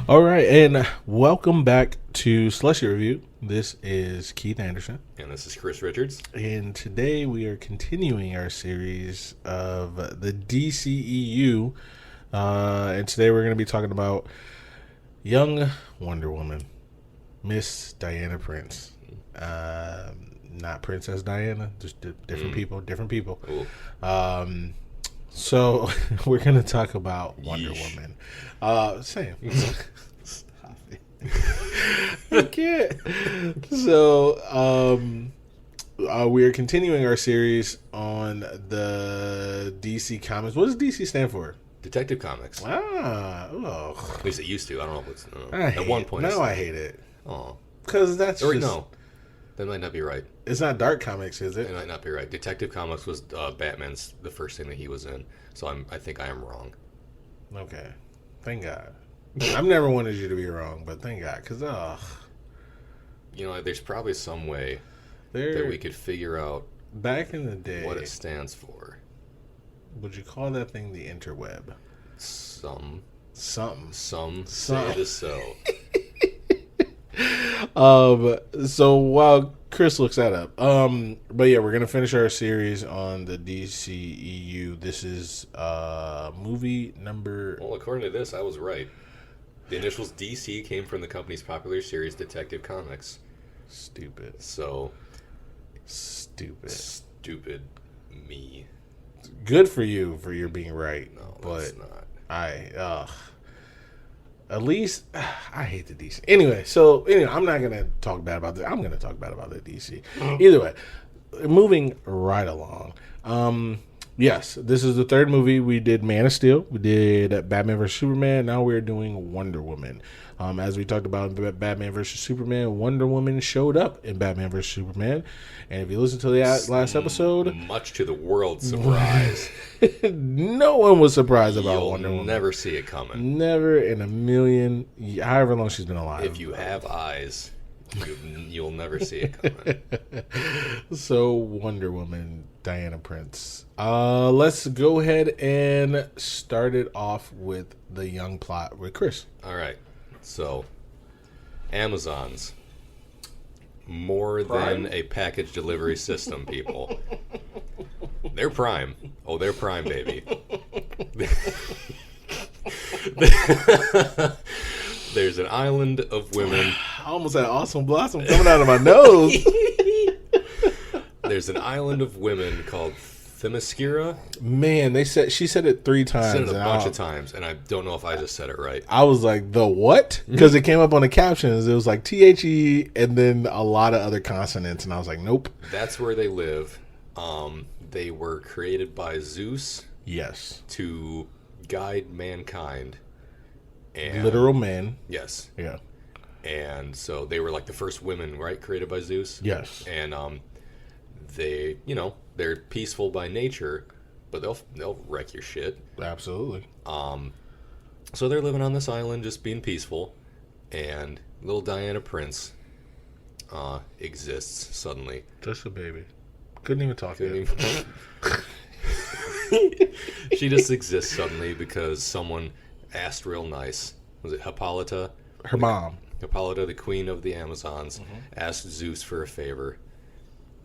All right, and welcome back to Slushie Review. This is Keith Anderson. And this is Chris Richards. And today we are continuing our series of the DCEU. And today we're going to be talking about young Wonder Woman, Miss Diana Prince. Not Princess Diana, just different people. So we're going to talk about Wonder Woman. Same. Stop it. I can't. So, we are continuing our series on the DC Comics. What does DC stand for? Detective Comics. At least it used to. I don't know if it's... at one point. Now I hate it. Oh. Because that's or just... No. That might not be right. It's not Dark Comics, is it? It might not be right. Detective Comics was Batman's the first thing that he was in. So I think I am wrong. Okay. Thank God. I've never wanted you to be wrong, but thank God. Because, there's probably some way that we could figure out back in the day what it stands for. Would you call that thing the interweb? Something. Some say it is so. So while Chris looks that up, but yeah, we're gonna finish our series on the DCEU. This is movie number. Well, according to this, I was right. The initials DC came from the company's popular series Detective Comics. Stupid. So. Stupid me. Good for you for your being right. No, but that's not. At least, I hate the DC. Anyway, I'm not going to talk bad about that. I'm going to talk bad about the DC. Either way, moving right along. Yes, this is the third movie. We did Man of Steel. We did Batman vs. Superman. Now we're doing Wonder Woman. As we talked about in Batman vs. Superman, Wonder Woman showed up in Batman vs. Superman. And if you listen to the last episode... Much to the world's surprise. No one was surprised about You'll Wonder Woman. You'll never see it coming. Never in a million... However long she's been alive. If you have eyes... You'll never see it coming. So, Wonder Woman, Diana Prince. Let's go ahead and start it off with the young plot with Chris. All right. So, Amazon's more than a package delivery system, people. They're Prime. Oh, they're Prime, baby. There's an island of women. I almost had Awesome Blossom coming out of my nose. There's an island of women called Themyscira. Man, she said it 3 times. Said it a bunch of times, and I don't know if I just said it right. I was like, the what? Because it came up on the captions. It was like THE and then a lot of other consonants, and I was like, nope. That's where they live. They were created by Zeus. Yes. To guide mankind. And, literal men. Yes. Yeah. And so they were like the first women, right, created by Zeus? Yes. And they, they're peaceful by nature, but they'll wreck your shit. Absolutely. So they're living on this island just being peaceful, and little Diana Prince exists suddenly. Just a baby. Couldn't even talk yet. She just exists suddenly because someone asked real nice. Was it Hippolyta? Her mom. Hippolyta, the queen of the Amazons, asked Zeus for a favor,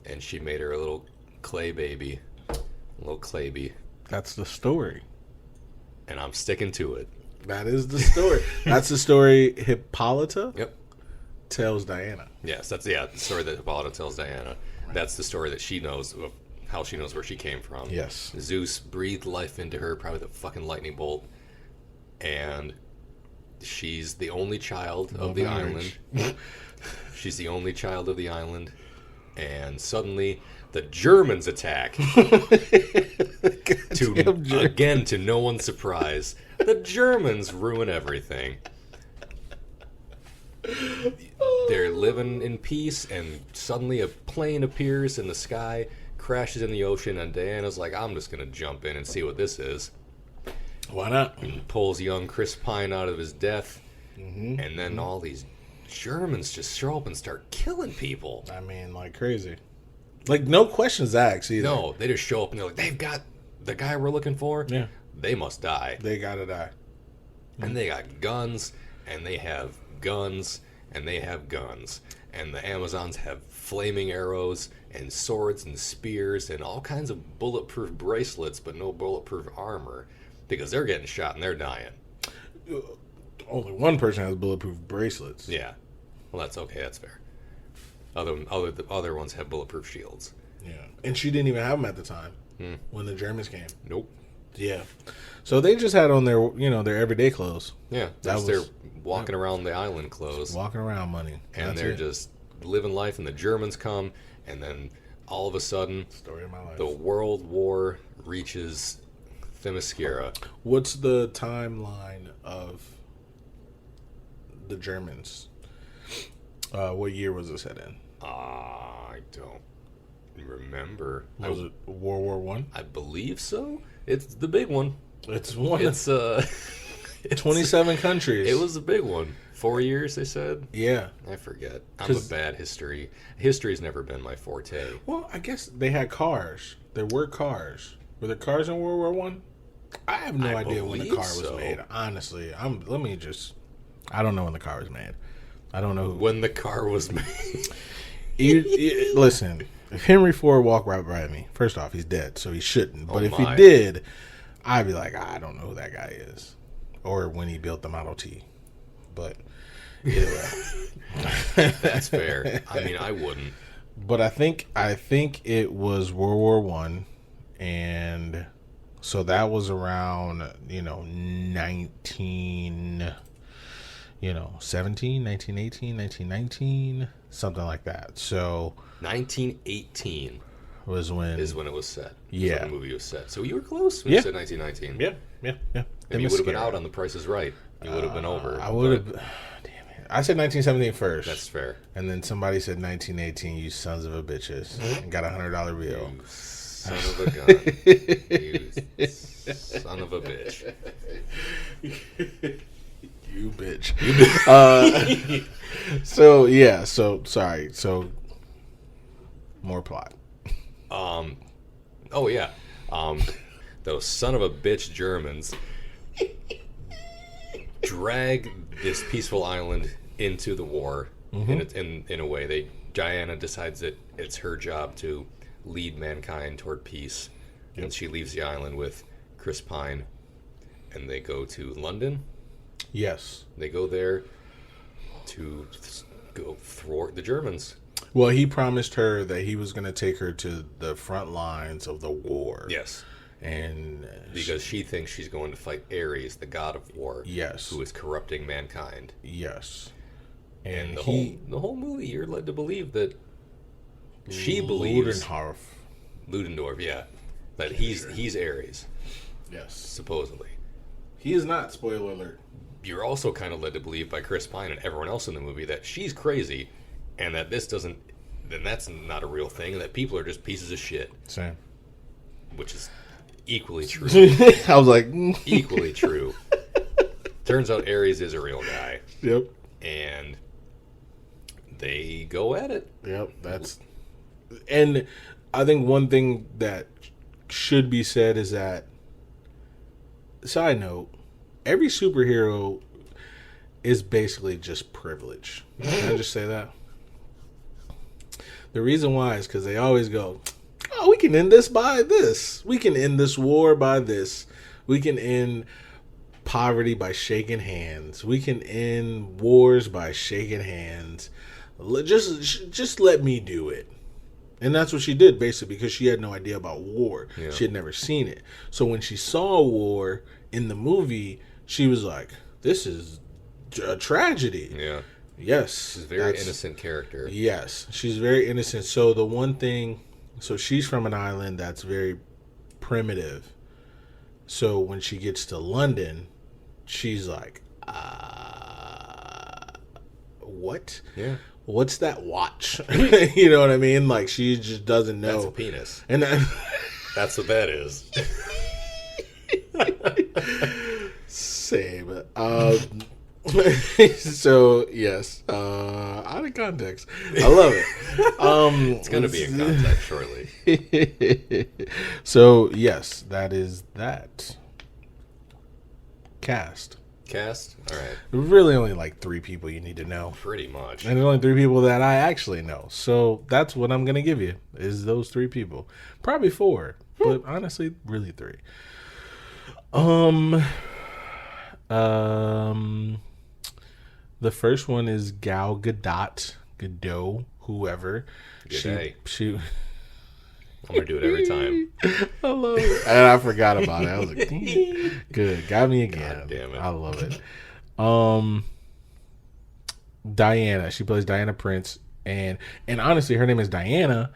and she made her a little clay baby. A little clayby. That's the story. And I'm sticking to it. That is the story. That's the story Hippolyta tells Diana. Yes, that's the story that Hippolyta tells Diana. Right. That's the story that she knows of how she knows where she came from. Yes. Zeus breathed life into her, probably the fucking lightning bolt. And she's the only child of the island. She's the only child of the island. And suddenly the Germans attack. To no one's surprise, the Germans ruin everything. They're living in peace, and suddenly a plane appears in the sky, crashes in the ocean, and Diana's like, I'm just going to jump in and see what this is. Why not? And pulls young Chris Pine out of his death, and then all these Germans just show up and start killing people. I mean, like crazy. Like, no questions asked either. No, they just show up and they're like, they've got the guy we're looking for. Yeah. They must die. They gotta die. And they got guns, and they have guns, and they have guns. And the Amazons have flaming arrows and swords and spears and all kinds of bulletproof bracelets, but no bulletproof armor because they're getting shot and they're dying. Only one person has bulletproof bracelets. Yeah. Well, that's okay. That's fair. The other ones have bulletproof shields. Yeah. And she didn't even have them at the time when the Germans came. Nope. Yeah. So they just had on their, their everyday clothes. Yeah. That's their walking around the island clothes. Walking around money. And they're just living life, and the Germans come, and then all of a sudden, story of my life. The World War reaches Themyscira. What's the timeline of the Germans? What year was this set in? I don't remember. Was it World War One? I believe so. It's the big one. It's one. It's 27 countries. It was a big one. 4 years, they said. Yeah. I forget. I'm a bad history. History's never been my forte. Well, I guess they had cars. There were cars. Were there cars in World War One? I have no idea when the car was made. Honestly, I don't know when the car was made. I don't know when the car was made. Listen, if Henry Ford walked right by me, first off, he's dead, so he shouldn't. But if he did, I'd be like, I don't know who that guy is, or when he built the Model T. But either way, that's fair. I mean, I wouldn't. But I think it was World War One, and so that was around 1918, 1919, something like that. So 1918 was when it was set. Yeah, when the movie was set. So you were close when you said 1919. Yeah. And you would have been out on The Price is Right. You would have been over. I would have. Damn it! I said 1917 first. That's fair. And then somebody said 1918. You sons of a bitches, and got $100 bill. You son of a gun. You son of a bitch. You bitch. So yeah. So sorry. So more plot. Oh yeah. Those son of a bitch Germans drag this peaceful island into the war. In a way. Diana decides that it's her job to lead mankind toward peace. Yep. And she leaves the island with Chris Pine, and they go to London. Yes. They go there to go thwart the Germans. Well, he promised her that he was going to take her to the front lines of the war. Yes. And because she thinks she's going to fight Ares, the god of war. Yes. Who is corrupting mankind. Yes. And the whole movie, you're led to believe that she believes Ludendorff, yeah, that he's Ares. Yes. Supposedly. He is not. Spoiler alert. You're also kind of led to believe by Chris Pine and everyone else in the movie that she's crazy, and that that's not a real thing, and that people are just pieces of shit. Same. Which is equally true. I was like... equally true. Turns out Ares is a real guy. Yep. And they go at it. Yep, and I think one thing that should be said is that, side note, every superhero is basically just privilege. Can I just say that? The reason why is because they always go, oh, we can end this by this. We can end this war by this. We can end poverty by shaking hands. We can end wars by shaking hands. Just let me do it. And that's what she did, basically, because she had no idea about war. Yeah. She had never seen it. So when she saw war in the movie, she was like, this is a tragedy. Yeah. Yes. She's a very innocent character. Yes. She's very innocent. So the one thing... So she's from an island that's very primitive. So when she gets to London, she's like, what? Yeah. What's that watch? You know what I mean? Like, she just doesn't know. That's a penis. And that's what that is. Same. So, yes. Out of context. I love it. It's going to be in context shortly. So, yes, that is that. Cast. Cast? All right. Really only like 3 people you need to know. Pretty much. And there's only 3 people that I actually know. So that's what I'm going to give you, is those 3 people. Probably 4, but honestly, really 3. The first one is Gal Gadot, whoever. She I'm going to do it every time. I love it. And I forgot about it. I was like, good. Got me again. God damn it. I love it. Diana. She plays Diana Prince. And honestly, her name is Diana.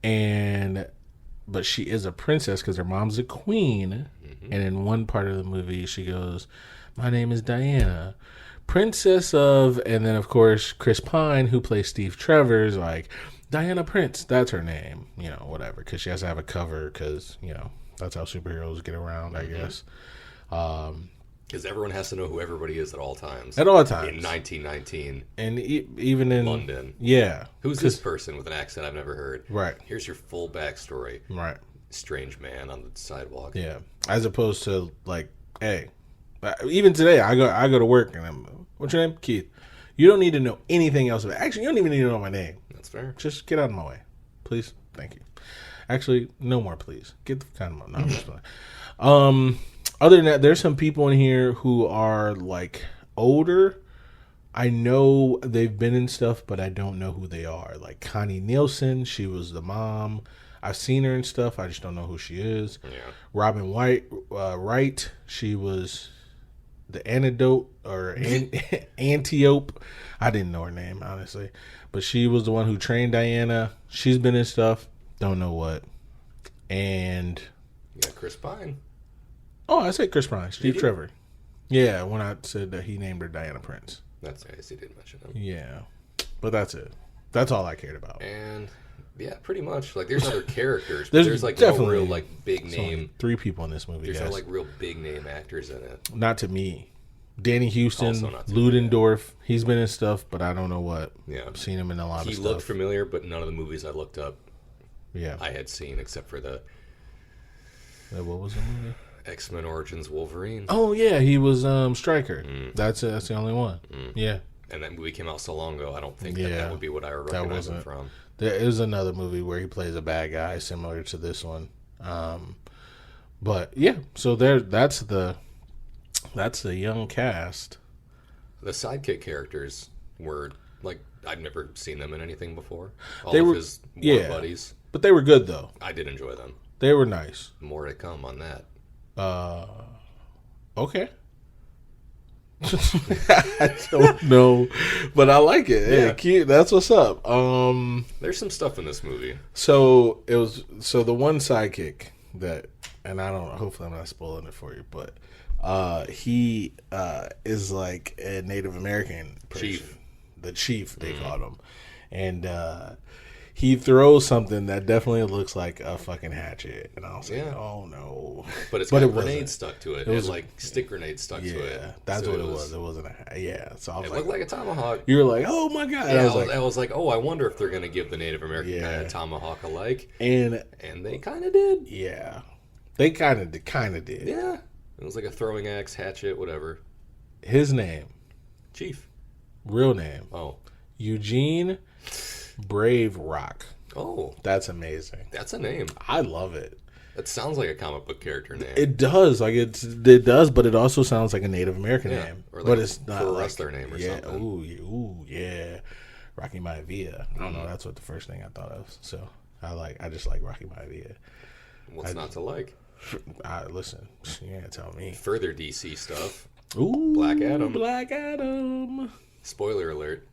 But she is a princess because her mom's a queen. Mm-hmm. And in one part of the movie, she goes, "My name is Diana, Princess of," and then of course Chris Pine, who plays Steve Trevor, is like, "Diana Prince, that's her name," whatever, because she has to have a cover, because that's how superheroes get around, I guess. Because everyone has to know who everybody is at all times. At all times. In 1919. And even in London. Yeah. Who's this person with an accent I've never heard? Right. Here's your full backstory. Right. Strange man on the sidewalk. Yeah. As opposed to like, hey, even today I go to work and I'm, "What's your name?" "Keith." You don't need to know anything else about it. Actually, you don't even need to know my name. That's fair. Just get out of my way, please. Thank you. Actually, no more, please. Get the kind of no, I'm just playing. Other than that, there's some people in here who are like older. I know they've been in stuff, but I don't know who they are. Like Connie Nielsen, she was the mom. I've seen her and stuff. I just don't know who she is. Yeah. Robin Wright, she was the antidote or Antiope. I didn't know her name, honestly. But she was the one who trained Diana. She's been in stuff. Don't know what. And yeah, Chris Pine. Oh, I said Chris Pine. Steve Trevor. Yeah, when I said that he named her Diana Prince. That's nice. He did mention him. Yeah. But that's it. That's all I cared about. And yeah, pretty much. Like, there's other characters. But there's like no real like big name. 3 people in this movie. There's no like real big name actors in it. Not to me. Danny Houston, Ludendorff. He's been in stuff, but I don't know what. Yeah, I've seen him in a lot of stuff. He looked familiar, but none of the movies I looked up, I had seen except for the. What was the movie? X-Men Origins Wolverine. Oh yeah, he was Stryker. That's the only one. Yeah. And that movie came out so long ago. I don't think that would be what I would recognize him from. There is another movie where he plays a bad guy similar to this one. But yeah, so that's the young cast. The sidekick characters were like, I'd never seen them in anything before. They were his war buddies. But they were good though. I did enjoy them. They were nice. More to come on that. Okay. I don't know, but I like it. Yeah, cute. That's what's up. There's some stuff in this movie. So the one sidekick that, and I don't know. Hopefully, I'm not spoiling it for you, but he is like a Native American person. Chief. The chief, they called him, and he throws something that definitely looks like a fucking hatchet, and I was like, "Oh no!" But it's got grenades stuck to it. It was like stick grenades stuck to it. Yeah, that's what it was. It wasn't So I was it looked like a tomahawk. You were like, "Oh my god!" Yeah, I was like, "Oh, I wonder if they're gonna give the Native American guy a tomahawk alike." And they kind of did. Yeah, they kind of did. Yeah, it was like a throwing axe, hatchet, whatever. His name, Chief. Real name. Oh, Eugene Brave Rock. Oh, that's amazing. That's a name. I love it. It sounds like a comic book character name. It does, it does, but it also sounds like a Native American name. Or like but it's not a wrestler name or something. Ooh, yeah. Rocky Maivia. I don't know. That's what the first thing I thought of. So I just like Rocky Maivia. What's not to like? Listen, you can't tell me. Further DC stuff. Ooh, Black Adam. Black Adam. Spoiler alert.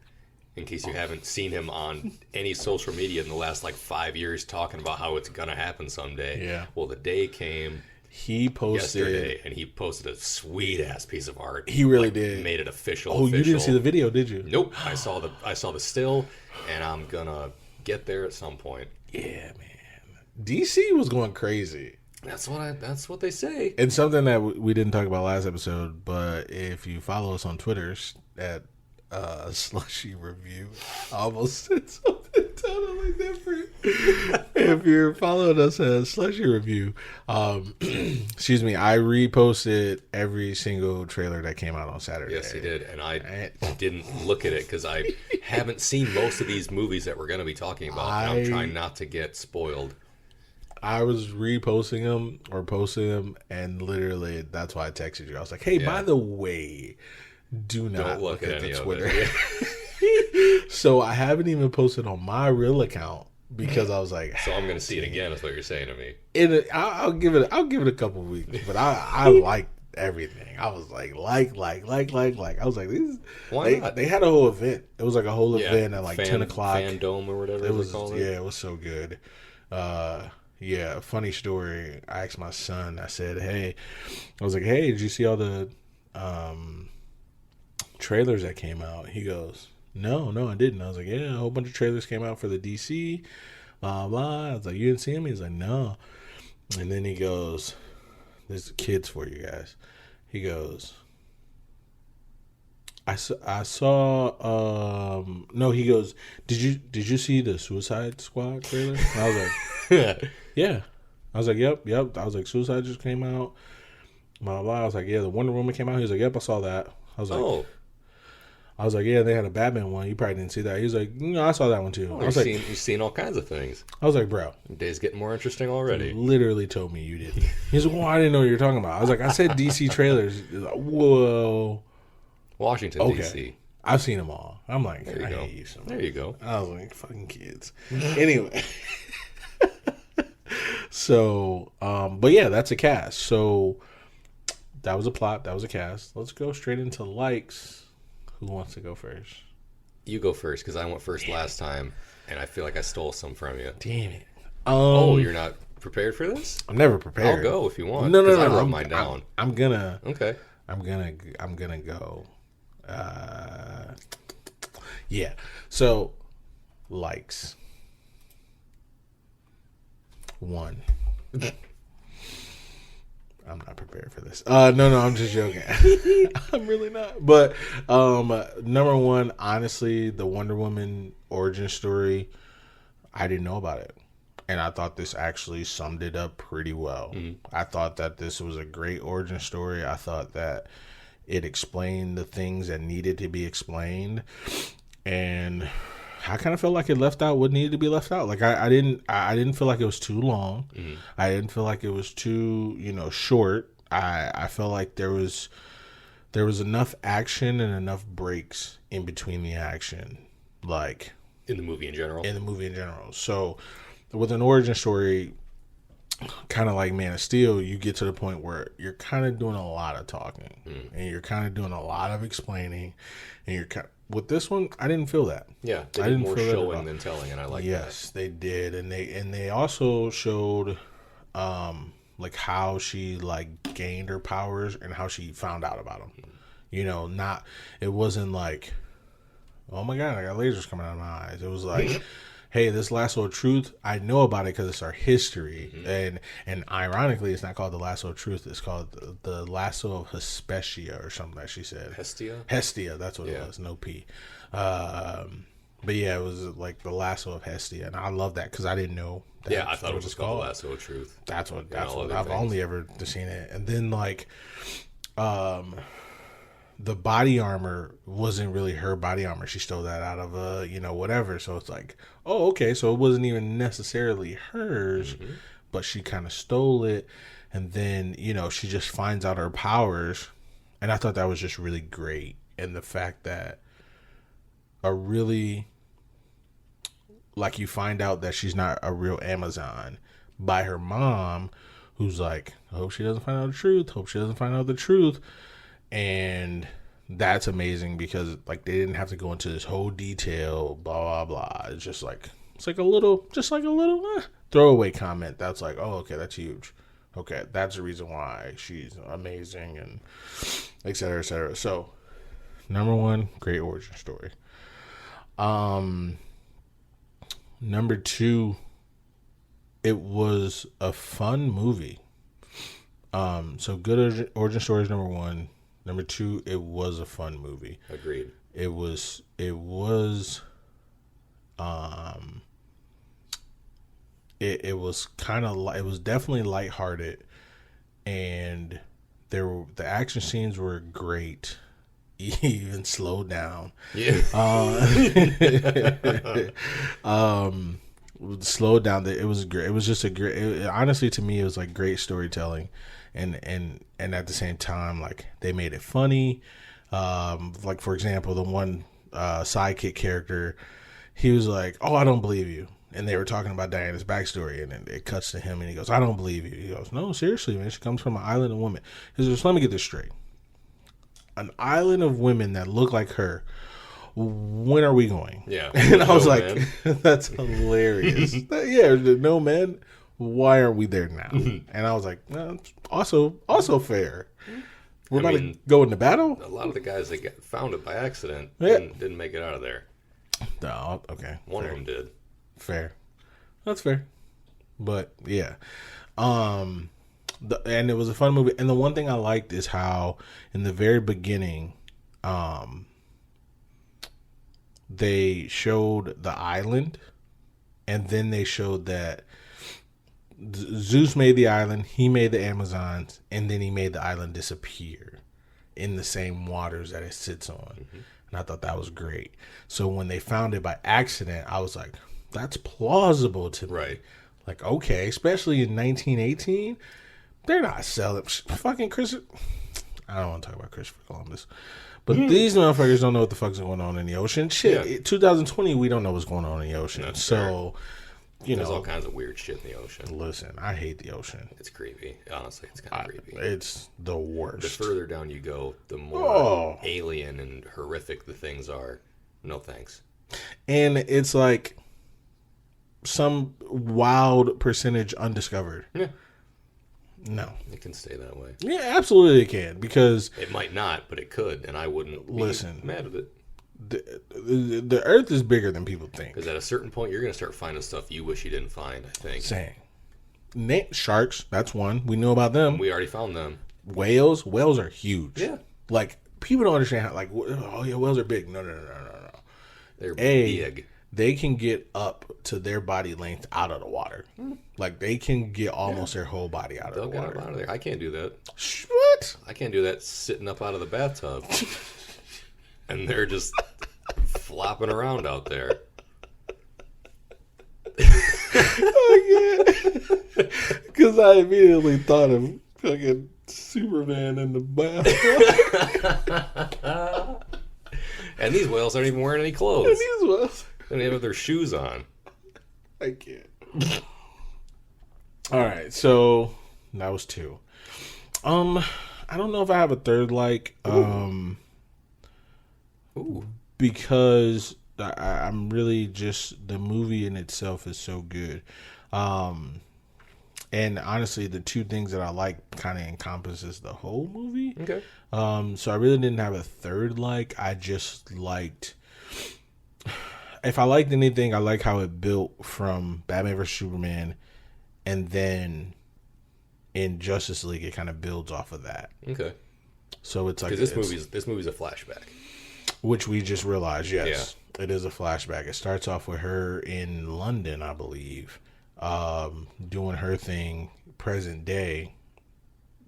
In case you haven't seen him on any social media in the last 5 years talking about how it's going to happen someday. Yeah. Well, the day came. He posted yesterday, and he posted a sweet-ass piece of art. He really did. Made it official. Oh, you didn't see the video, did you? Nope. I saw the still, and I'm going to get there at some point. Yeah, man. DC was going crazy. That's what they say. And something that we didn't talk about last episode, but if you follow us on Twitter at Slushie Review, I almost said something. totally different. If you're following us at Slushie Review, excuse me, I reposted every single trailer that came out on Saturday. Yes, he did, and I didn't look at it because I haven't seen most of these movies that we're going to be talking about, and I'm trying not to get spoiled. I was reposting them or posting them, and literally that's why I texted you. I was like, "Hey, by the way, do not Don't look at the any Twitter." of it. So I haven't even posted on my real account because I was like, so I'm going to see it again. Is what you're saying to me? I'll give it a couple of weeks, but I liked everything. I was like. I was like, Why not? They had a whole event. It was like a whole event at like 10 o'clock. Fandom or whatever It was called it. Yeah, it was so good. Yeah, funny story. I asked my son. I said, "Hey," I was like, "Hey, did you see all the trailers that came out?" He goes, No, I didn't. I was like, "Yeah, a whole bunch of trailers came out for the DC. Blah blah." I was like, "You didn't see them?" He's like, "No." And then he goes, "There's kids for you guys." He goes, I saw no, he goes, did you see the Suicide Squad trailer?" And I was like, "Yeah." I was like, Yep. I was like, "Suicide just came out." Blah blah. I was like, "Yeah, the Wonder Woman came out." He was like, "Yep, I saw that." I was like, "Yeah, they had a Batman one. You probably didn't see that." He was like, "No, I saw that one too." I was like, You've seen all kinds of things. I was like, "Bro, The day's getting more interesting already." you literally told me you didn't." He's like, "Well, I didn't know what you were talking about." I was like, "I said DC trailers." He's like, "Whoa." Washington, Okay. D.C. I've seen them all. I'm like, There you I go. hate you so much. There you go. I was like, fucking kids. Anyway. So, but yeah, that's a cast. So that was a plot. That was a cast. Let's go straight into likes. Who wants to go first? You go first because I went first last time, and I feel like I stole some from you. Damn it. You're not prepared for this? I'm never prepared. I'll go if you want. No. I wrote mine down. I'm gonna. Okay. I'm gonna go. Yeah. So, likes. 1. I'm not prepared for this. No, I'm just joking. I'm really not. But number 1, honestly, the Wonder Woman origin story, I didn't know about it. And I thought this actually summed it up pretty well. Mm-hmm. I thought that this was a great origin story. I thought that it explained the things that needed to be explained. And I kind of felt like it left out what needed to be left out. Like I didn't feel like it was too long. Mm-hmm. I didn't feel like it was too, short. I felt like there was enough action and enough breaks in between the action. Like in the movie in general. So with an origin story, kind of like Man of Steel, you get to the point where you're kind of doing a lot of talking and you're kind of doing a lot of explaining, and with this one, I didn't feel that. Yeah, they did more showing than telling, and I like that. Yes, they did, and they also showed like how she like gained her powers and how she found out about them. It wasn't like, "Oh my God, I got lasers coming out of my eyes." It was like, "Hey, this lasso of truth, I know about it because it's our history." Mm-hmm. And ironically, it's not called the lasso of truth. It's called the lasso of Hesperia or something that she said. Hestia, that's what it was. No P. But yeah, it was like the lasso of Hestia. And I love that because I didn't know. I thought it was just called the lasso of truth. That's what I've only ever seen it. And then like, the body armor wasn't really her body armor. She stole that out of whatever. So it's like, oh, okay. So it wasn't even necessarily hers, but she kind of stole it. And then, she just finds out her powers. And I thought that was just really great. And the fact that you find out that she's not a real Amazon by her mom, who's like, "I hope she doesn't find out the truth. And that's amazing because like they didn't have to go into this whole detail, blah blah blah. It's just like a little throwaway comment that's like, "Oh, okay, that's huge. Okay, that's the reason why she's amazing," and et cetera, et cetera. So, number 1, great origin story. Number 2, it was a fun movie. So good origin story is number 1. Number 2, it was a fun movie. Agreed. It was it was kind of it was definitely lighthearted, and the action scenes were great, even slowed down. Yeah. Slowed down. It was great. It was just a great. Honestly, to me, it was like great storytelling, and at the same time, like they made it funny. Like for example, the one sidekick character, he was like, "Oh, I don't believe you." And they were talking about Diana's backstory, and then it cuts to him, and he goes, "I don't believe you." He goes, "No, seriously, man. She comes from an island of women." He says, "Let me get this straight. An island of women that look like her. When are we going?" Yeah. And I was like, man. "That's hilarious." Yeah, no, man. Why aren't we there now? And I was like, no, also fair. We're about to go into battle. A lot of the guys that found it by accident Yeah. didn't make it out of there. No, okay. One fair. of them did. Fair. That's fair. But yeah. And it was a fun movie. And the one thing I liked is how in the very beginning, they showed the island, and then they showed that Zeus made the island, he made the Amazons, and then he made the island disappear in the same waters that it sits on. Mm-hmm. And I thought that was great. So when they found it by accident, I was like, that's plausible to me. Right. Like, okay, especially in 1918, they're not selling fucking Christopher. I don't want to talk about Christopher Columbus. But these motherfuckers don't know what the fuck's going on in the ocean. Shit, Yeah. 2020, we don't know what's going on in the ocean. That's so, you There's know. all kinds of weird shit in the ocean. Listen, I hate the ocean. It's creepy. Honestly, it's kind of creepy. It's the worst. The further down you go, the more alien and horrific the things are. No thanks. And it's like some wild percentage undiscovered. Yeah. No. It can stay that way. Yeah, absolutely it can, because It might not, but it could, and I wouldn't be mad at it. the Earth is bigger than people think. Because at a certain point, you're going to start finding stuff you wish you didn't find, I think. Saying. Sharks, that's one. We know about them. We already found them. Whales are huge. Yeah. Like, people don't understand how, like, oh yeah, whales are big. No. They're big. They can get up to their body length out of the water. Like, they can get almost their whole body out of They'll the get water. up out of there. I can't do that. What? I can't do that sitting up out of the bathtub. And they're just flopping around out there. Because I immediately thought of fucking Superman in the bath. And these whales aren't even wearing any clothes. And these whales. They don't even have their shoes on. I can't. All right, so that was two. I don't know if I have a third like. Ooh. Because I'm really just, the movie in itself is so good. And honestly, the two things that I like kind of encompasses the whole movie. Okay. So I really didn't have a third like. I just liked, if I liked anything, I like how it built from Batman vs Superman, and then in Justice League it kind of builds off of that. Okay. So it's like, Because this movie's a flashback. Which we just realized, yes, it is a flashback. It starts off with her in London, I believe, doing her thing, present day,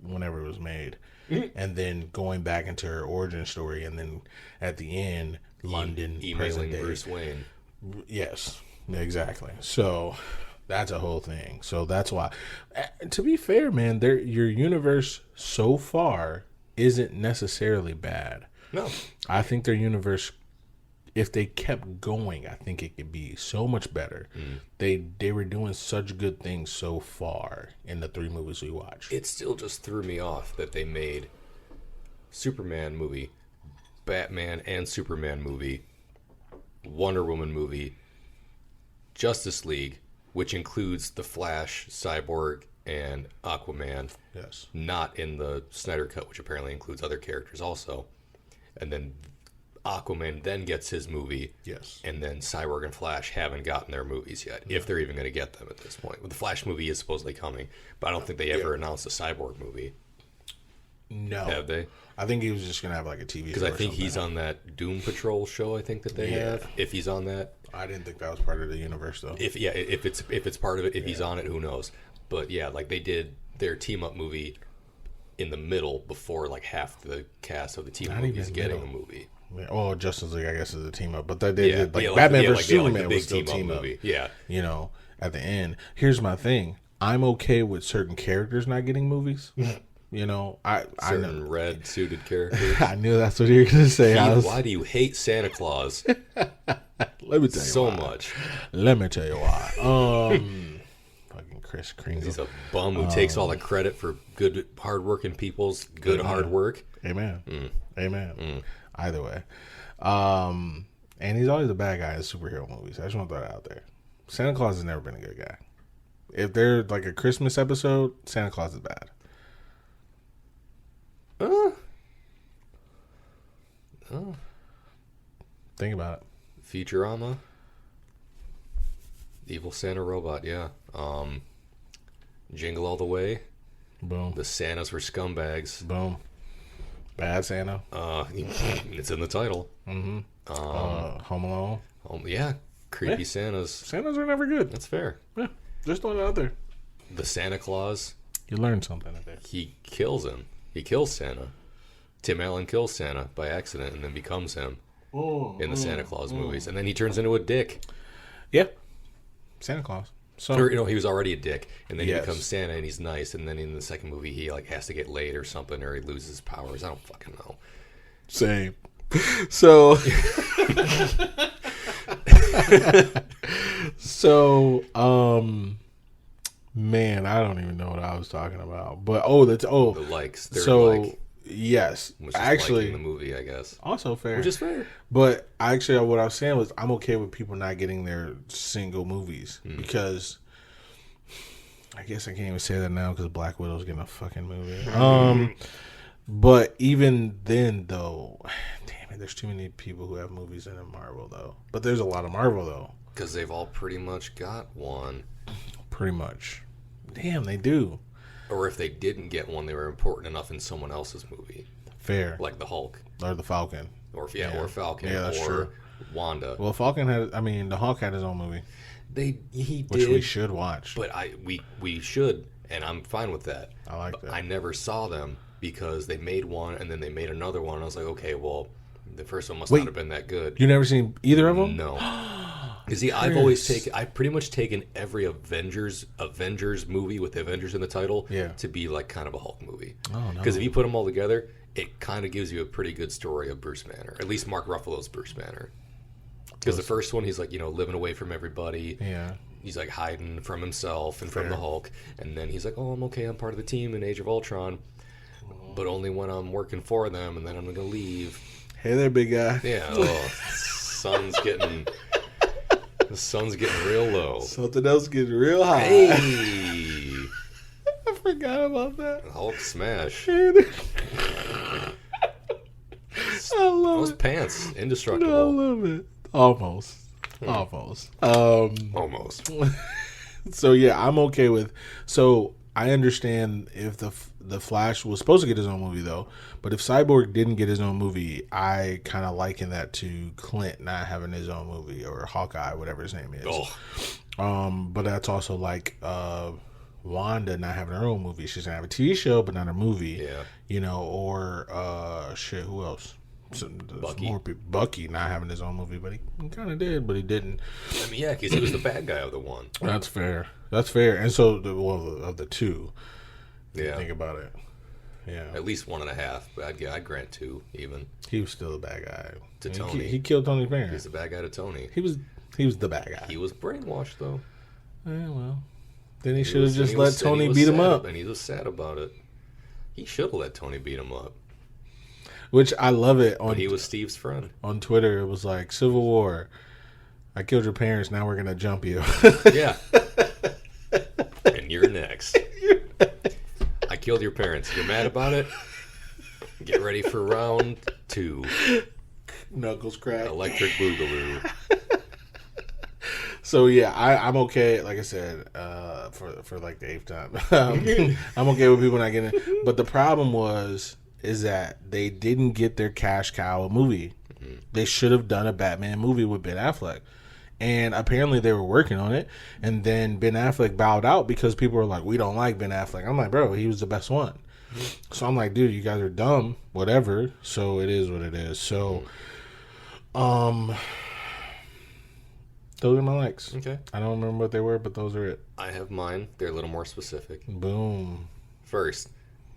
whenever it was made, and then going back into her origin story, and then at the end, London, present Emailing day. Bruce Wayne. Yes, exactly. So that's a whole thing. So that's why, to be fair, man, your universe so far isn't necessarily bad. No. I think their universe, if they kept going, I think it could be so much better. They were doing such good things so far in the three movies we watched. It still just threw me off that they made Superman movie, Batman and Superman movie, Wonder Woman movie, Justice League, which includes the Flash, Cyborg, and Aquaman. Yes. Not in the Snyder Cut, which apparently includes other characters also. And then Aquaman then gets his movie. Yes. And then Cyborg and Flash haven't gotten their movies yet, if they're even going to get them at this point. Well, the Flash movie is supposedly coming, but I don't think they ever announced a Cyborg movie. No. Have they? I think he was just going to have like a TV show. Because I think he's on that Doom Patrol show, I think, that they have. If he's on that. I didn't think that was part of the universe, though. If it's part of it, if he's on it, who knows? But yeah, like they did their team up movie in the middle before like half the cast of the team movies getting a movie. Yeah, well, Justice League, I guess, is a team up, but they did like Batman vs Superman was still team up movie. Yeah, you know, at the end. Here's my thing: I'm okay with certain characters not getting movies. You know, certain red suited characters. I knew that's what you were gonna say. Why do you hate Santa Claus? Let me tell you so much. Let me tell you why. Fucking Chris Kringle. He's a bum who takes all the credit for good, hardworking people's good hard work. Amen. Amen. Either way, and he's always a bad guy in superhero movies. I just want to throw that out there. Santa Claus has never been a good guy. If they're like a Christmas episode, Santa Claus is bad. Think about it. Futurama. Evil Santa robot, yeah. Jingle All the Way. Boom. The Santas were scumbags. Boom. Bad Santa. It's in the title. Mm-hmm. Home Alone. Yeah. Creepy Santas. Santas are never good. That's fair. Yeah. Just throwing it out there. The Santa Claus. You learned something in there. He kills him. He kills Santa. Tim Allen kills Santa by accident and then becomes him in the Santa Claus movies. And then he turns into a dick. Yeah. Santa Claus. So, or, he was already a dick, and then he becomes Santa, and he's nice, and then in the second movie, he like has to get laid or something, or he loses his powers. I don't fucking know. Same. So, man, I don't even know what I was talking about. But the likes. Yes, actually, in the movie, I guess, also fair, which is fair. But actually, what I was saying was, I'm okay with people not getting their single movies because I guess I can't even say that now because Black Widow's getting a fucking movie. But even then, though, damn it, there's too many people who have movies in Marvel, though. But there's a lot of Marvel, though, because they've all pretty much got one. Pretty much, damn, they do. Or if they didn't get one, they were important enough in someone else's movie. Fair. Like the Hulk. Or the Falcon. Or Falcon. Yeah, that's true. Wanda. Well, the Hulk had his own movie. He did. Which we should watch. But we should, and I'm fine with that. I like that. I never saw them because they made one, and then they made another one. I was like, okay, well, the first one must not have been that good. You never seen either of them? No. Because I've pretty much taken every Avengers movie with the Avengers in the title to be like kind of a Hulk movie. Oh, no. Because if you put them all together, it kind of gives you a pretty good story of Bruce Banner. At least Mark Ruffalo's Bruce Banner. Because the first one, he's like, living away from everybody. Yeah. He's like hiding from himself and from the Hulk. And then he's like, oh, I'm okay. I'm part of the team in Age of Ultron. But only when I'm working for them, and then I'm going to leave. Hey there, big guy. Yeah. Oh, the sun's getting real low. Something else getting real high. Hey! I forgot about that. Hulk smash. I love Those pants, indestructible. I love it. Almost. Almost. So yeah, I'm okay with. So I understand if the Flash was supposed to get his own movie though, but if Cyborg didn't get his own movie, I kind of liken that to Clint not having his own movie or Hawkeye, whatever his name is. But that's also like Wanda not having her own movie. She's gonna have a TV show, but not a movie. Yeah. Or who else? Bucky. More people. Bucky not having his own movie, but he kind of did, but he didn't. I mean, yeah, because he was the bad guy of the one. That's fair. And so, of the two, yeah, think about it. Yeah, at least 1.5, but I'd grant 2 even. He was still the bad guy to Tony. He killed Tony's parents. He's the bad guy to Tony. He was the bad guy. He was brainwashed though. Yeah, well, then he should have just let Tony beat him up, and he was sad about it. He should have let Tony beat him up. Which I love it. But he was Steve's friend. On Twitter, it was like, Civil War. I killed your parents, now we're going to jump you. Yeah. And you're next. I killed your parents. You're mad about it? Get ready for round 2. Knuckles crack. Electric Boogaloo. So yeah, I'm okay. Like I said, for like the 8th time, I'm okay with people not getting it. But the problem is that they didn't get their cash cow movie. Mm-hmm. They should have done a Batman movie with Ben Affleck. And apparently they were working on it. And then Ben Affleck bowed out because people were like, we don't like Ben Affleck. I'm like, bro, he was the best one. So I'm like, dude, you guys are dumb, whatever. So it is what it is. So, those are my likes. Okay. I don't remember what they were, but those are it. I have mine. They're a little more specific. Boom. First,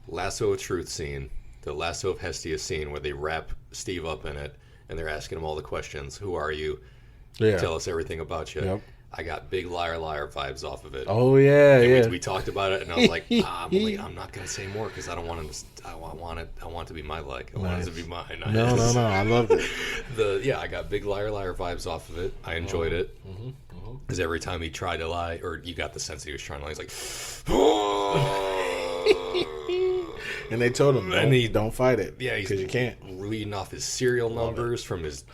Lasso of Truth scene. The Lasso of Hestia scene where they wrap Steve up in it and they're asking him all the questions. Who are you? Yeah. Tell us everything about you. Yep. I got big liar vibes off of it. Oh yeah, And yeah. we talked about it, and I was like, I'm not gonna say more because I don't want him to. I want it to be my like. I want it to be mine. No. I loved it. I got big liar vibes off of it. I enjoyed it because every time he tried to lie, or you got the sense that he was trying to lie, he's like, And they told him, don't fight it. Yeah, because you can't. Reading off his serial numbers from his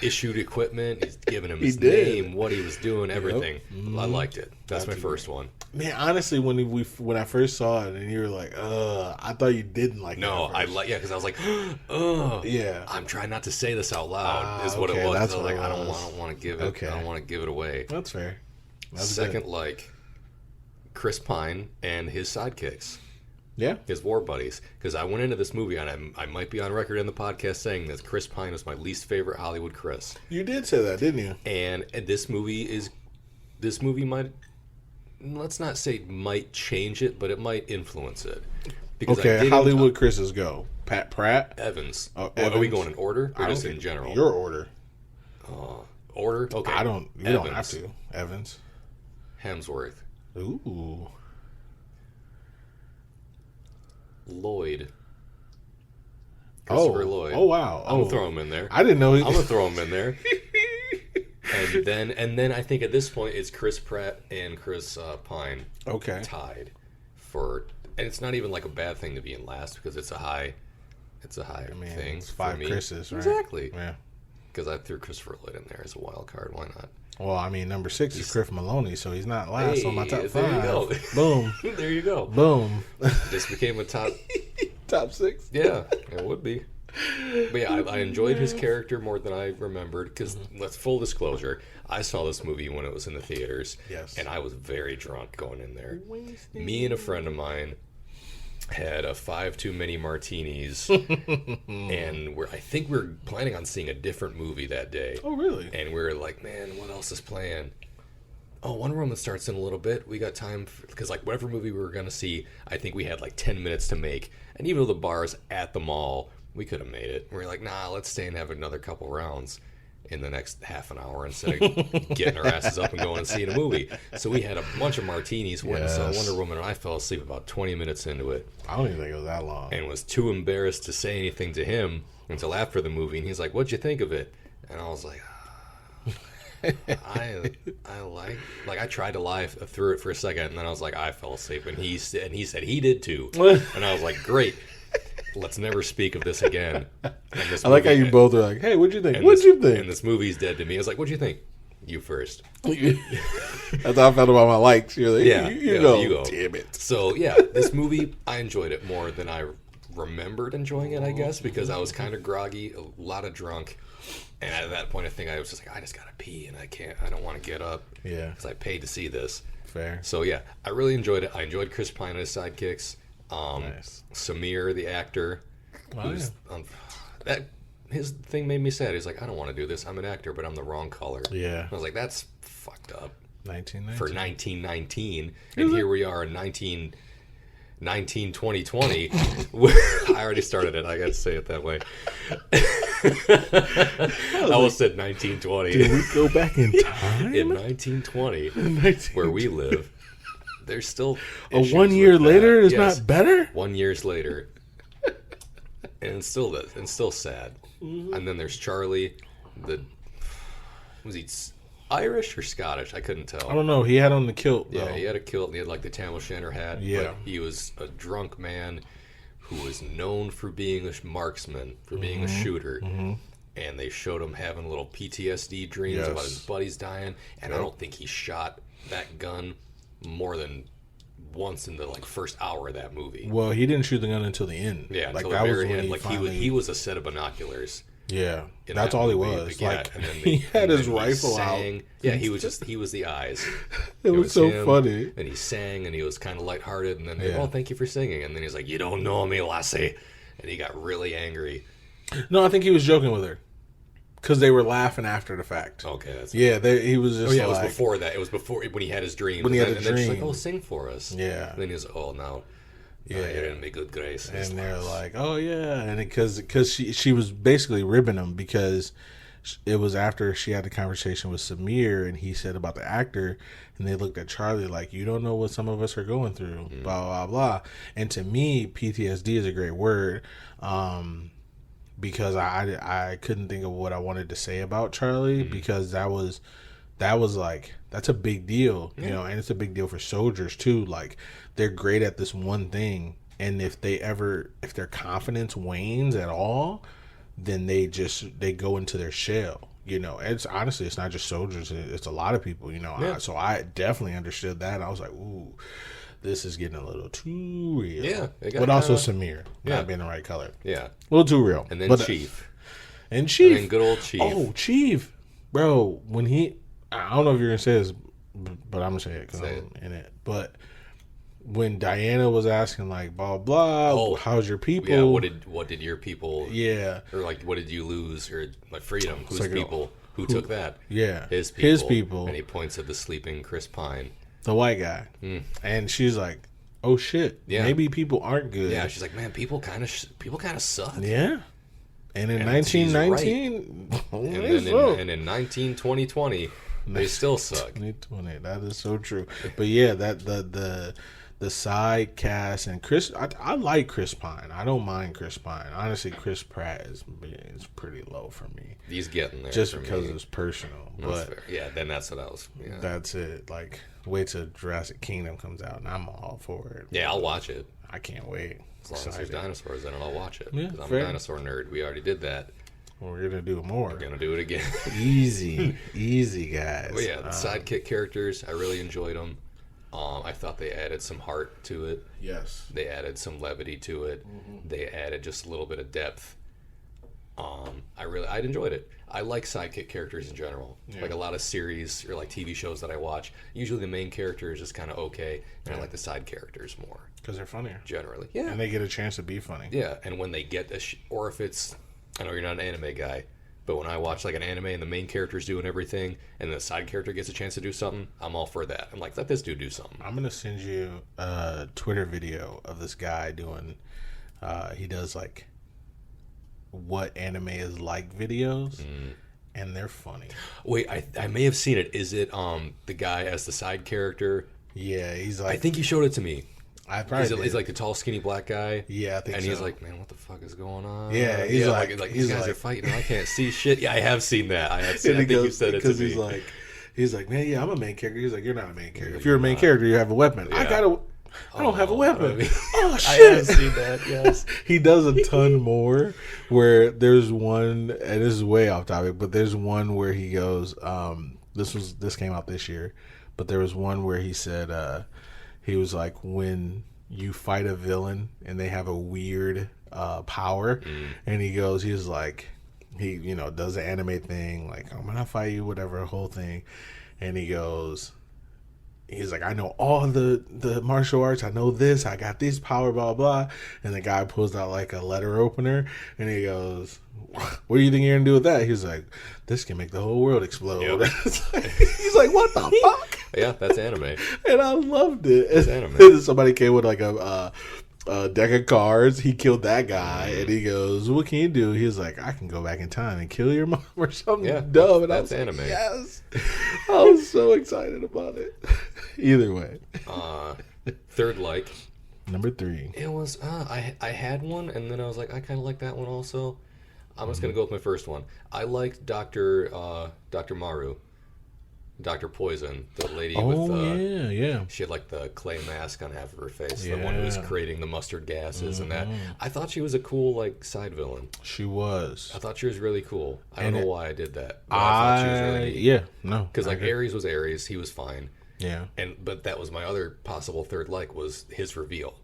issued equipment. He's giving him his did. name, what he was doing, everything. Yep. Mm-hmm. I liked it. That's my first one. Man, honestly, when I first saw it and you were like, I thought you didn't like it. No, because I was like, yeah. I'm trying not to say this out loud. Is what it was. That's I was what like, it I don't was. want to give it. Okay. I don't want to give it away. That's fair. That's Second, good. like Chris Pine and his sidekicks. Yeah. His war buddies. Because I went into this movie, and I might be on record in the podcast saying that Chris Pine was my least favorite Hollywood Chris. You did say that, didn't you? And this movie might, let's not say might change it, but it might influence it. Because Hollywood Chris's go. Pat Pratt. Evans. Evans. Are we going in order or just in general? Your order. Order? Okay. You don't have to. Evans. Hemsworth. Ooh. Lloyd. Christopher Lloyd. Oh wow. I'm gonna throw him in there. I didn't know. I'm gonna throw him in there. and then I think at this point it's Chris Pratt and Chris Pine. Okay. Tied for, and it's not even like a bad thing to be in last because it's a high thing. It's 5 Chris's, right? Exactly. Yeah. Because I threw Christopher Lloyd in there as a wild card. Why not? Well, number 6 is Chris Maloney, so he's not last on my top 5. There you go. Boom. There you go. Boom. This became a top top 6. Yeah, it would be. But yeah, I enjoyed his character more than I remembered. Because let's full disclosure, I saw this movie when it was in the theaters. Yes. And I was very drunk going in there. Me and a friend of mine had a 5 too many martinis, and I think we're planning on seeing a different movie that day. Oh, really? And we were like, man, what else is playing? Oh, Wonder Woman starts in a little bit. We got time because like whatever movie we were gonna see, I think we had like 10 minutes to make. And even though the bar's at the mall, we could have made it. We were like, nah, let's stay and have another couple rounds in the next half an hour instead of getting our asses up and going and seeing a movie. So we had a bunch of martinis, went and saw Wonder Woman, and I fell asleep about 20 minutes into it. I don't even think it was that long. And was too embarrassed to say anything to him until after the movie. And he's like, what'd you think of it? And I was like, I I tried to lie through it for a second, and then I was like, I fell asleep. And he said he did too. And I was like, great. Let's never speak of this again. I like how you both are like, hey, what'd you think? What'd you think? And this movie's dead to me. I was like, what'd you think? You first. That's how I felt about my likes. You're like, you go. Damn it. So, yeah, this movie, I enjoyed it more than I remembered enjoying it, I guess, because I was kind of groggy, a lot of drunk. And at that point, I think I was just like, I just got to pee, and I don't want to get up. Yeah. Because I paid to see this. Fair. So, yeah, I really enjoyed it. I enjoyed Chris Pine and his sidekicks. Nice. Samir, the actor, his thing made me sad. He's like, I don't want to do this. I'm an actor, but I'm the wrong color. Yeah. I was like, that's fucked up. 1919. For 1919, and here we are in 2020. I already started it. I got to say it that way. I almost said 1920. Did we go back in time? In 1920, where we live. There's still 1 year later is not better. 1 year later, and it's still sad. Mm-hmm. And then there's Charlie. Was he Irish or Scottish? I couldn't tell. I don't know. He had on the kilt. Though. Yeah, he had a kilt and he had like the tam o'shanter hat. Yeah, but he was a drunk man who was known for being a marksman, for being a shooter. Mm-hmm. And they showed him having little PTSD dreams about his buddies dying. And I don't think he shot that gun more than once in the first hour of that movie. Well, he didn't shoot the gun until the end. Yeah, until the very end. He was a set of binoculars Yeah, in that's that all he movie. was. But yeah, Like and then he had his rifle out. sang. Yeah, he was the eyes. It was so him, funny. and he sang, and he was kind of lighthearted. And then, Yeah. oh, thank you for singing. And then he's like, you don't know me, lassie. And he got really angry. No, I think he was joking with her because they were laughing after the fact. Okay, that's He was just. Oh yeah, like, it was before that. It was before when he had his dream. When he had a and then she's like, dream. "Oh, sing for us." Yeah. And then he's, "Oh, now, you're in me good grace." And they're like, "Oh yeah," and because she was basically ribbing him because it was after she had the conversation with Samir and he said about the actor, and they looked at Charlie like, "You don't know what some of us are going through," blah blah blah. And to me, PTSD is a great word, because I couldn't think of what I wanted to say about Charlie because that was like, that's a big deal, you know, and it's a big deal for soldiers too. Like, they're great at this one thing, and if their confidence wanes at all, then they go into their shell, you know. It's honestly, it's not just soldiers, it's a lot of people, you know. So I definitely understood that. I was like, ooh, this is getting a little too real. Yeah, but also Samir not being the right color. Yeah, a little too real. And then Chief. And then good old Chief. Oh, Chief, bro. When I don't know if you're gonna say this, but I'm gonna say it because I'm in it. But when Diana was asking like blah blah, how's your people? Yeah, what did your people? Yeah, or like what did you lose or like freedom? Whose like, people? Who took that? Yeah, his people. And he points at the sleeping Chris Pine, the white guy, and she's like, "Oh shit, maybe people aren't good." Yeah, she's like, "Man, people kind of suck." Yeah. And in 1919, and in 2020, they still suck. 2020, that is so true. But yeah, that the side cast and Chris, I like Chris Pine. I don't mind Chris Pine. Honestly, Chris Pratt is pretty low for me. He's getting there just because it's personal. That's but fair. Yeah, then that's what I was. Yeah. That's it. Like, wait till Jurassic Kingdom comes out, and I'm all for it. Yeah, I'll watch it. I can't wait. As long as there's dinosaurs in it, I'll watch it. Yeah, because I'm a dinosaur nerd. We already did that. We're gonna do more. We're gonna do it again. easy, guys. Well, yeah, the sidekick characters, I really enjoyed them. I thought they added some heart to it. Yes. They added some levity to it. They added just a little bit of depth. I enjoyed it. I like sidekick characters in general. Yeah. Like a lot of series or like TV shows that I watch, usually the main character is just kind of okay, and I like the side characters more. Because they're funnier. Generally. Yeah. And they get a chance to be funny. Yeah, and when they get or if it's, I know you're not an anime guy, but when I watch like an anime and the main character's doing everything and the side character gets a chance to do something, I'm all for that. I'm like, let this dude do something. I'm going to send you a Twitter video of this guy doing, he does like what anime is like videos, and they're funny. Wait, I may have seen it. Is it the guy as the side character? Yeah, he's like, I think you showed it to me. I probably did. He's like the tall, skinny black guy. Yeah, I think and so. he's like, man, what the fuck is going on? Yeah, he's like these guys are fighting. And I can't see shit. Yeah, I have seen that. I have seen. I think you said it to me. Because he's like, man, yeah, I'm a main character. He's like, you're not a main character. If you're a main character, you have a weapon. Yeah. I don't have a weapon. Oh shit! I have seen that. Yes. He does a ton more. Where there's one, and this is way off topic, but there's one where he goes, this came out this year, but there was one where he said, he was like, when you fight a villain and they have a weird power, and he's like, he does the anime thing, like, I'm gonna fight you, whatever, whole thing, and he's like, I know all the martial arts, I know this, I got this power, blah blah, and the guy pulls out like a letter opener, and he goes, what do you think you're gonna do with that? He's like, this can make the whole world explode. Yep. He's like, what the fuck? Yeah, that's anime. And I loved it. It's anime. Somebody came with like a deck of cards. He killed that guy, and he goes, what can you do? He's like, I can go back in time and kill your mom or something dumb. And that's I was anime. Like, yes. I was so excited about it. Either way. Third like. Number 3. It was, I had one, and then I was like, I kind of like that one also. I'm just going to go with my first one. I liked Dr. Maru. Dr. Poison, the lady with yeah. She had like the clay mask on half of her face, the one who was creating the mustard gases and that. I thought she was a cool like side villain. She was. I thought she was really cool. I don't know why I did that. But I thought she was really neat. Because like Ares was Ares, he was fine. Yeah. But that was my other possible third like was his reveal.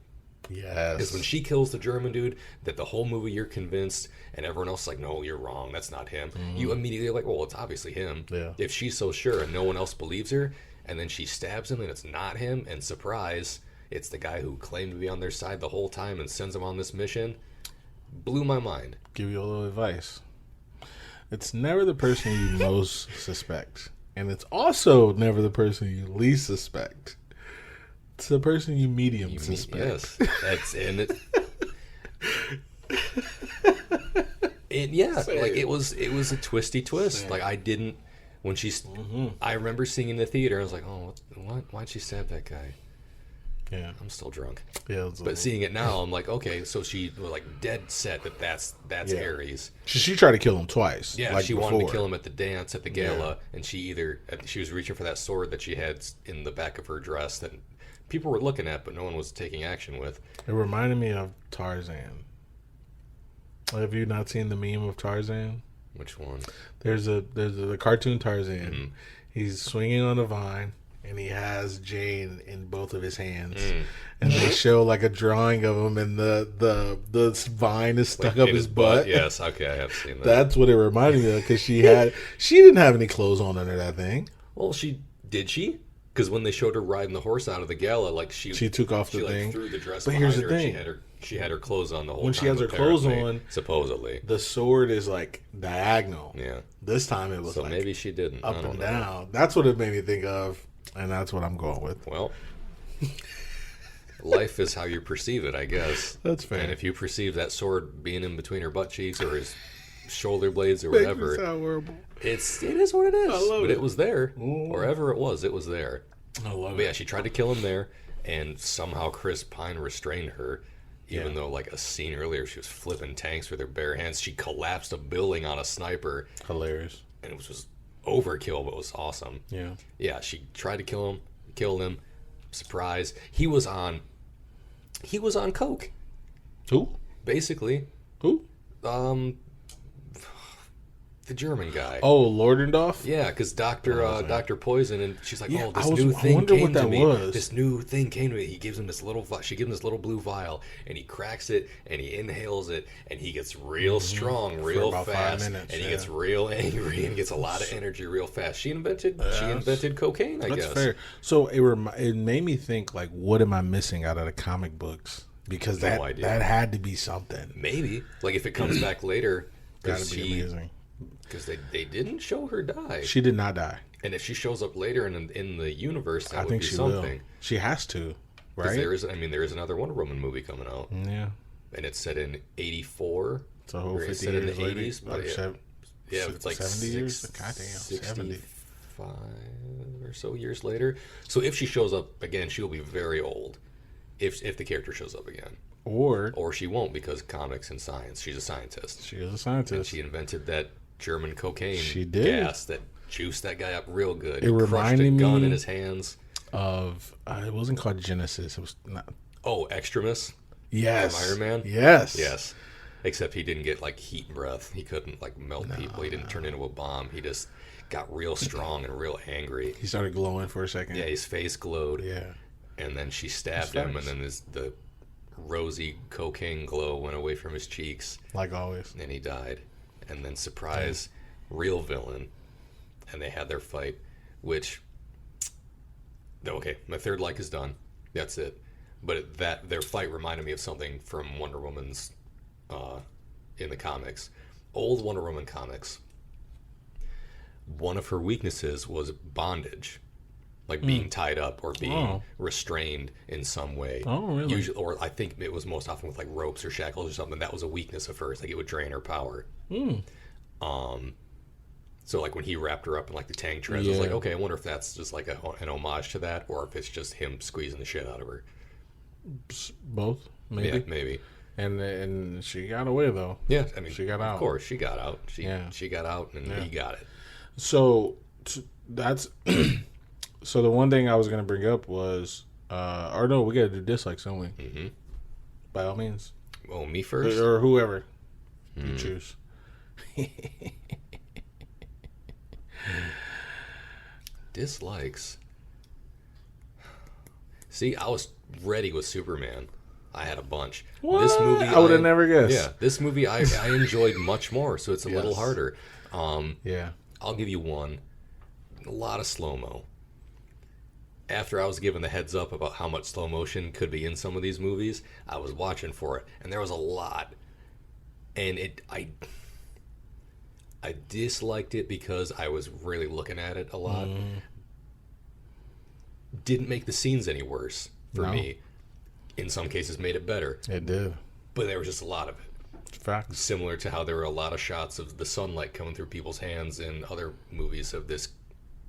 Yes. Because when she kills the German dude, that the whole movie you're convinced, and everyone else is like, no, you're wrong. That's not him. You immediately are like, well, it's obviously him. Yeah. If she's so sure and no one else believes her, and then she stabs him and it's not him, and surprise, it's the guy who claimed to be on their side the whole time and sends them on this mission, blew my mind. Give you a little advice. It's never the person you most suspect. And it's also never the person you least suspect. It's the person you medium suspect. Yes. That's in it. It was a twisty twist. Same. Like I didn't when she's I remember seeing in the theater, I was like, oh, what? Why'd she stab that guy? Yeah. I'm still drunk. Yeah, but seeing it now, I'm like, okay, so she was like dead set that that's Ares. She tried to kill him twice. Yeah, like she before. wanted to kill him at the dance, at the gala, and she was reaching for that sword that she had in the back of her dress that people were looking at, but no one was taking action with. It reminded me of Tarzan. Have you not seen the meme of Tarzan? Which one? There's a cartoon Tarzan. Mm-hmm. He's swinging on a vine, and he has Jane in both of his hands. And they show like a drawing of him, and the vine is stuck up his butt. Yes, okay, I have seen that. That's what it reminded me of, because she didn't have any clothes on under that thing. Well, did she? Because when they showed her riding the horse out of the gala, like she took off the thing. Threw the dress But behind here's the her, thing. and she had her clothes on the whole When time. she has her clothes apparently, on, supposedly, the sword is like diagonal. yeah. This time it was So like maybe she didn't. up I don't and know. down. That's what it made me think of, and that's what I'm going with. Well, life is how you perceive it, I guess. That's fair. And if you perceive that sword being in between her butt cheeks or his shoulder blades or Makes me whatever, sound horrible. it is what it is. I love but it. it was there. Wherever it was there. I love But yeah, it. she tried to kill him there, and somehow Chris Pine restrained her. Even though, like a scene earlier, she was flipping tanks with her bare hands. She collapsed a building on a sniper, Hilarious. and it was just overkill, but it was awesome. Yeah. Yeah, she tried to kill him, killed him. Surprise! He was on coke, Who? basically. Who? The German guy. Oh, Lordendorff? Yeah, because Dr. Poison, and she's like, Yeah, oh, this I new thing wonder came what to that me. was. This new thing came to me. He gives him this little, she gives him this little blue vial, and he cracks it, and he inhales it, and he gets real strong, real about 5 fast, minutes, and he yeah. gets real angry and gets a lot of energy real fast. She invented cocaine, I That's guess. fair. So it made me think, like, what am I missing out of the comic books? Because No that idea. that had to be something. Maybe, like if it comes back later, Gotta be amazing. because they didn't show her die. She did not die. And if she shows up later in the universe, that I would think be she something. will. She has to, 'Cause right? there is another Wonder Woman movie coming out, Yeah. and it's set in =84. It's a whole or it's 50 set in years the later. 80s, but yeah, it's like 70 years? Goddamn, 70. 65 or so years later. So if she shows up again, she'll be very old. If the character shows up again, or she won't, because comics and science. She's a scientist. She is a And scientist. she invented that German cocaine She did. gas that juiced that guy up real good. It Crushed a reminded gun me- in his hands. Of it wasn't called Genesis. It was not. Oh, Extremis Yes. from Iron Man? Yes. Yes. Except he didn't get like heat breath. He couldn't like melt people. He didn't turn into a bomb. He just got real strong and real angry. He started glowing for a second. Yeah, his face glowed. Yeah. And then she stabbed That's him, and facts. then the rosy cocaine glow went away from his cheeks, Like always. and he died. And then surprise, real villain, and they had their fight, which okay, my third like is done. That's it. But their fight reminded me of something from Wonder Woman's in the comics, old Wonder Woman comics. One of her weaknesses was bondage, like being tied up or being restrained in some way. Oh, really? Usually, or I think it was most often with like ropes or shackles or something. That was a weakness of hers. Like it would drain her power. So like when he wrapped her up in like the tank treads, I was like, Yeah. okay, I wonder if that's just like an homage to that, or if it's just him squeezing the shit out of her. Both, maybe. Yeah, maybe. And she got away though. Yeah, I mean, She got out. Of course, she got out. Yeah. She got out, and he got it. So that's so the one thing I was gonna bring up was or no, we gotta do dislikes, don't we? Mm-hmm. By all means. Oh, me first. Or whoever you choose. Dislikes. See, I was ready with Superman. I had a bunch. What? This movie, I would have never guessed. Yeah, this movie I enjoyed much more, so it's a little harder. Yeah. I'll give you one. A lot of slow-mo. After I was given the heads up about how much slow motion could be in some of these movies, I was watching for it, and there was a lot. And I disliked it because I was really looking at it a lot. Didn't make the scenes any worse for me. In some cases, made it better. It did. But there was just a lot of it. Facts. Similar to how there were a lot of shots of the sunlight coming through people's hands in other movies of this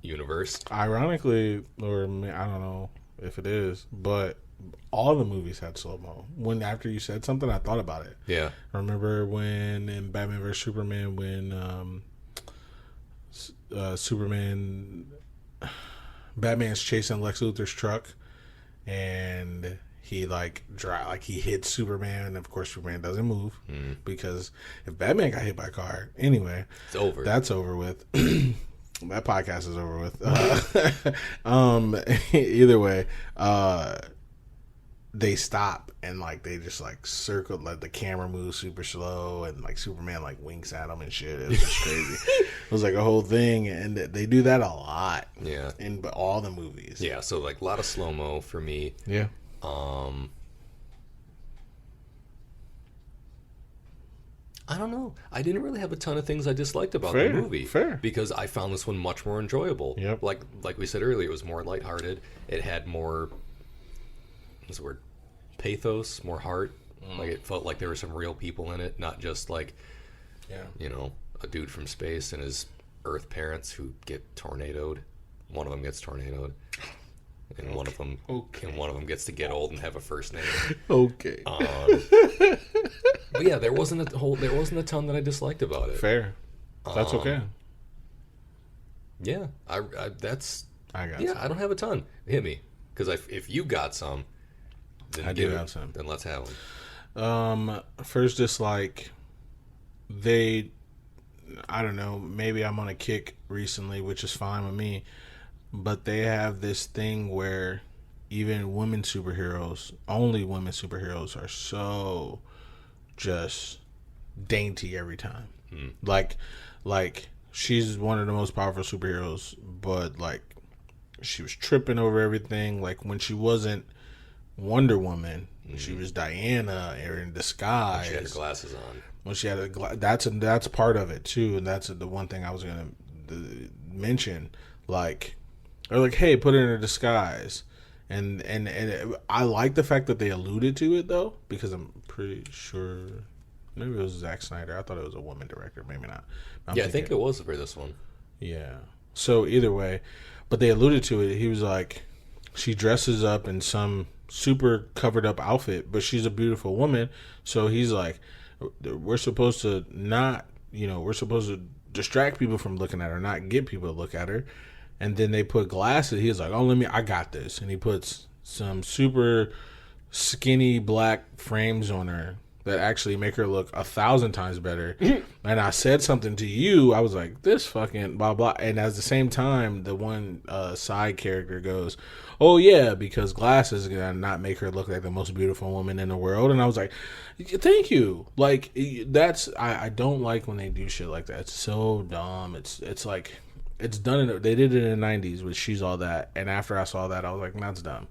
universe. Ironically, or I don't know if it is, but all the movies had slow-mo. When after you said something, I thought about it. Yeah. I remember when in Batman vs. Superman, when Batman's chasing Lex Luthor's truck, and he he hits Superman, and of course Superman doesn't move because if Batman got hit by a car, anyway, it's over. That's over with. That podcast is over with. Either way, they stop and they just circle, the camera moves super slow, and Superman winks at them and shit. It was just crazy. It was a whole thing, and they do that a lot. Yeah, in all the movies. Yeah, so a lot of slow mo for me. Yeah. I don't know. I didn't really have a ton of things I disliked about the movie. Fair. Because I found this one much more enjoyable. Yep. Like we said earlier, it was more lighthearted. It had more, what's the word, pathos, more heart. It felt like there were some real people in it, not just a dude from space and his Earth parents who get tornadoed. One of them gets tornadoed. And one of them gets to get old and have a first name. Okay. But yeah, there wasn't a ton that I disliked about it. Fair. That's okay. Yeah, I got some. I don't have a ton. Hit me, because if you got some, then I do have some. Then let's have them. First dislike. I don't know. Maybe I'm on a kick recently, which is fine with me. But they have this thing where even only women superheroes are so just dainty every time. Like she's one of the most powerful superheroes, but she was tripping over everything. When she wasn't Wonder Woman, she was Diana or in disguise. She had her glasses on. When she had that's part of it too, and that's the one thing I was gonna mention. Hey, put her in a disguise. And I like the fact that they alluded to it, though, because I'm pretty sure maybe it was Zack Snyder. I thought it was a woman director. Maybe not. I think it was for this one. Yeah. So either way, but they alluded to it. He was she dresses up in some super covered up outfit, but she's a beautiful woman. So he's we're supposed to we're supposed to distract people from looking at her, not get people to look at her. And then they put glasses. He was I got this. And he puts some super skinny black frames on her that actually make her look 1,000 times better. And I said something to you. I was this fucking blah, blah. And at the same time, the one side character goes, oh, yeah, because glasses are going to not make her look like the most beautiful woman in the world. And I was thank you. I don't like when they do shit like that. It's so dumb. It's it's done. They did it in the 90s with She's All That, and after I saw that, I was that's dumb.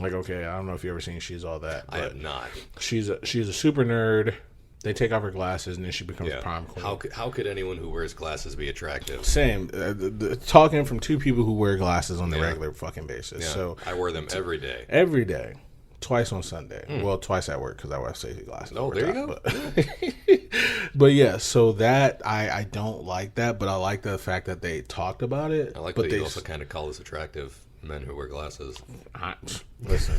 Okay, I don't know if you ever seen She's All That. But I have not. She's a super nerd. They take off her glasses, and then she becomes prom queen. How could anyone who wears glasses be attractive? Same. Talking from two people who wear glasses on the regular fucking basis. Yeah. So I wear them every day. Every day. Twice on Sunday. Well, twice at work because I wear safety glasses. Oh, there you go. But yeah, so that I don't like that, but I like the fact that they talked about it. I like that you also kind of call us attractive men who wear glasses. Listen,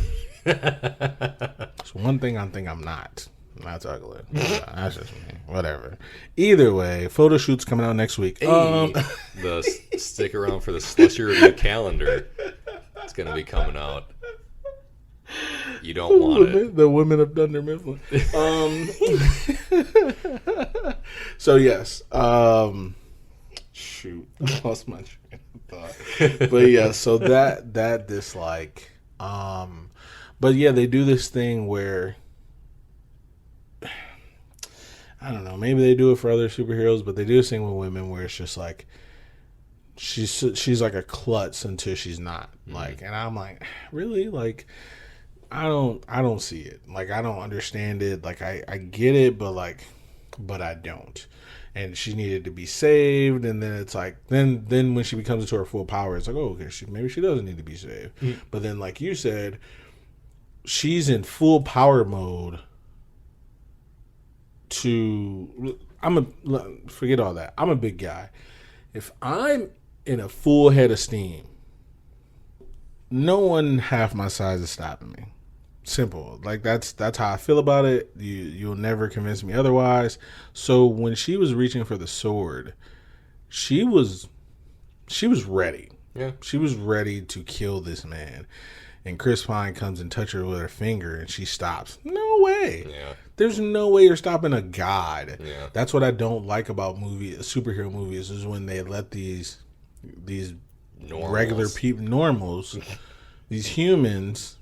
it's one thing I think I'm not. That's ugly. That's just me. Whatever. Either way, photo shoot's coming out next week. Hey, stick around for the Slushie review calendar. It's gonna be coming out. You don't want it. The women of Dunder Mifflin. So yes. Shoot, I lost my train of thought. But yeah, so that dislike. But yeah, they do this thing where I don't know. Maybe they do it for other superheroes, but they do this thing with women where it's just like she's like a klutz until she's not. Like, and I'm like, really? Like, I don't see it. Like, I don't understand it. Like, I get it, but I don't. And she needed to be saved, and then it's like, then when she becomes into her full power, it's like, oh, okay, maybe she doesn't need to be saved. But then, like you said, she's in full power mode. Forget all that. I'm a big guy. If I'm in a full head of steam, no one half my size is stopping me. Simple. Like that's how I feel about it. You'll never convince me otherwise. So when she was reaching for the sword, she was ready. Yeah. She was ready to kill this man. And Chris Pine comes and touches her with her finger and she stops. No way. Yeah. There's no way you're stopping a god. Yeah. That's what I don't like about superhero movies is when they let these regular people, normals, these humans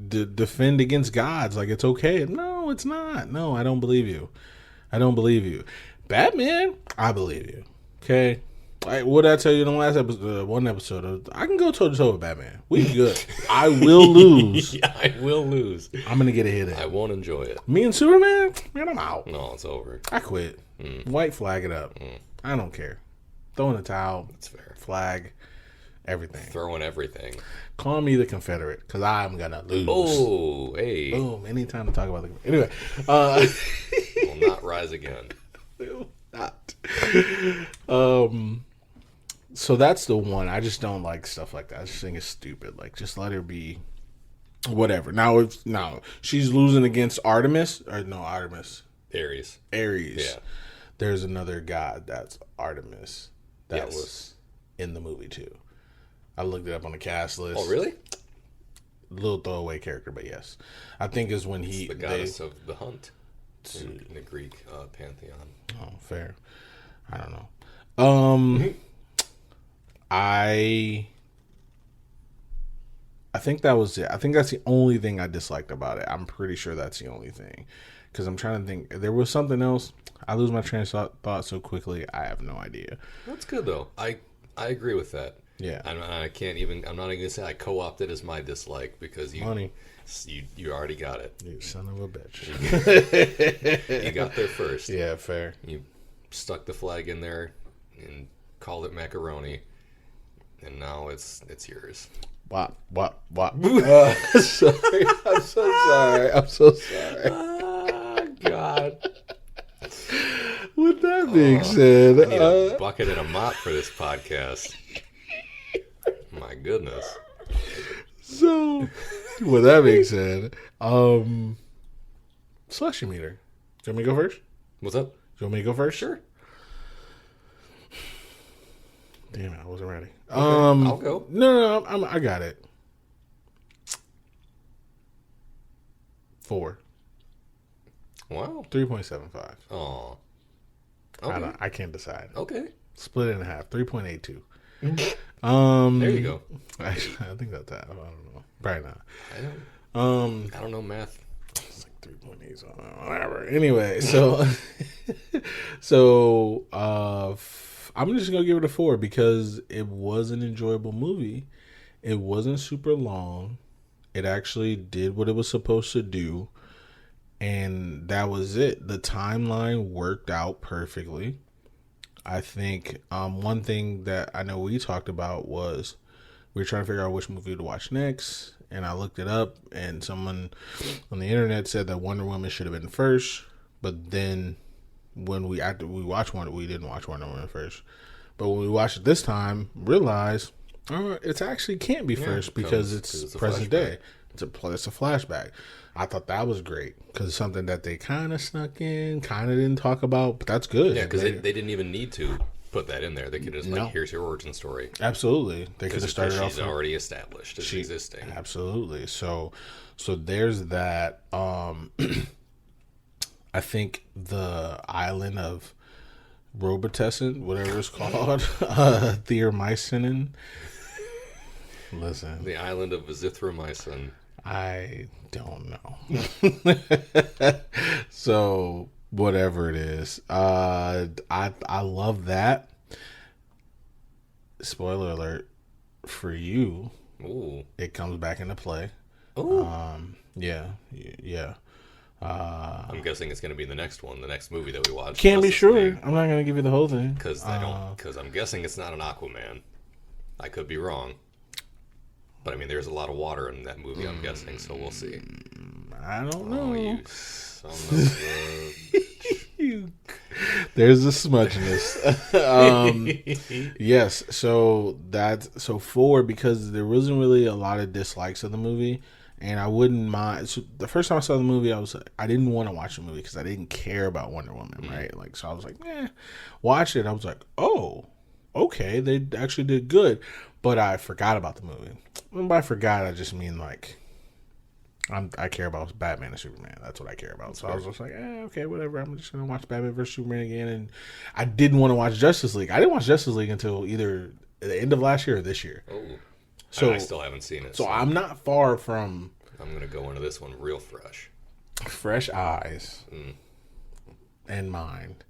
defend against gods like it's okay. No, it's not. No, I don't believe you. Batman, I believe you. Okay? What did I tell you in the last episode? One episode, I can go toe to toe with Batman. We good. I will lose. Yeah, I will lose. I'm gonna get a hit at. I won't enjoy it. Me and Superman, man, I'm out. No, it's over. I quit. White flag it up. I don't care. Throw in the towel. That's fair. Flag. Everything. Throwing everything. Call me the Confederate, because I'm gonna lose. Oh, hey. Boom. Anytime to talk about the anyway. Will not rise again. Will not. So that's the one. I just don't like stuff like that. I just think it's stupid. Like, just let her be whatever. Now she's losing against Artemis. Aries. Yeah. There's another god that's Artemis that Yes. was in the movie too. I looked it up on the cast list. Oh, really? Little throwaway character, but yes. I think is when It's the goddess of the hunt in the Greek pantheon. Oh, fair. I don't know. I think that was it. I think that's the only thing I disliked about it. I'm pretty sure that's the only thing. Because I'm trying to think. There was something else. I lose my train of thought so quickly. I have no idea. That's good, though. I agree with that. Yeah. I'm not even going to say I co-opted as my dislike because you already got it. You son of a bitch. You got there first. Yeah, fair. You stuck the flag in there and called it macaroni. And now it's yours. What? Sorry. I'm so sorry. Oh, God. With that being said, I need a bucket and a mop for this podcast. My goodness. So, with that being said, Slushie meter. Do you want me to go first? What's up? Do you want me to go first? Sure. Damn it, I wasn't ready. Okay, I'll go. No, I got it. 4. Wow. 3.75. Oh. Okay. I can't decide. Okay. Split it in half. 3.82. There you go. Actually, I think that's that. I don't know. Probably not. I don't know math. It's like 3.8, so whatever. Anyway, I'm just gonna give it a 4 because it was an enjoyable movie. It wasn't super long. It actually did what it was supposed to do, and that was it. The timeline worked out perfectly. I think one thing that I know we talked about was we were trying to figure out which movie to watch next, and I looked it up, and someone on the internet said that Wonder Woman should have been first, but then after we watched one, we didn't watch Wonder Woman first. But when we watched it this time, realized it actually can't be first because it's present day. It's a flashback. I thought that was great because it's something that they kind of snuck in, kind of didn't talk about, but that's good. Yeah, because they didn't even need to put that in there. They could just here's your origin story. Absolutely, they could have started off. She's already established as existing. Absolutely. So there's that. I think the island of Robitussin, whatever it's called, Thermycin. Listen, the island of azithromycin. I don't know. So whatever it is, I love that. Spoiler alert for you. Ooh. It comes back into play. Ooh. Yeah. I'm guessing it's going to be the next one, the next movie that we watch. Can't be sure. I'm not going to give you the whole thing. Because I'm guessing it's not an Aquaman. I could be wrong. But I mean, there's a lot of water in that movie, I'm guessing, so we'll see. I don't know. Oh, you son of a... There's a smudginess. Yes, so 4, because there wasn't really a lot of dislikes of the movie, and I wouldn't mind. So the first time I saw the movie, I didn't want to watch the movie because I didn't care about Wonder Woman, right? Like, so I was like, watch it. I was like, oh, okay, they actually did good, but I forgot about the movie. And by forgot, I just mean like, I care about Batman and Superman. That's what I care about. So I was just like, okay, whatever. I'm just going to watch Batman vs. Superman again. And I didn't want to watch Justice League. I didn't watch Justice League until either the end of last year or this year. Oh. So I still haven't seen it. So I'm not far from... I'm going to go into this one real fresh. Fresh eyes and mind.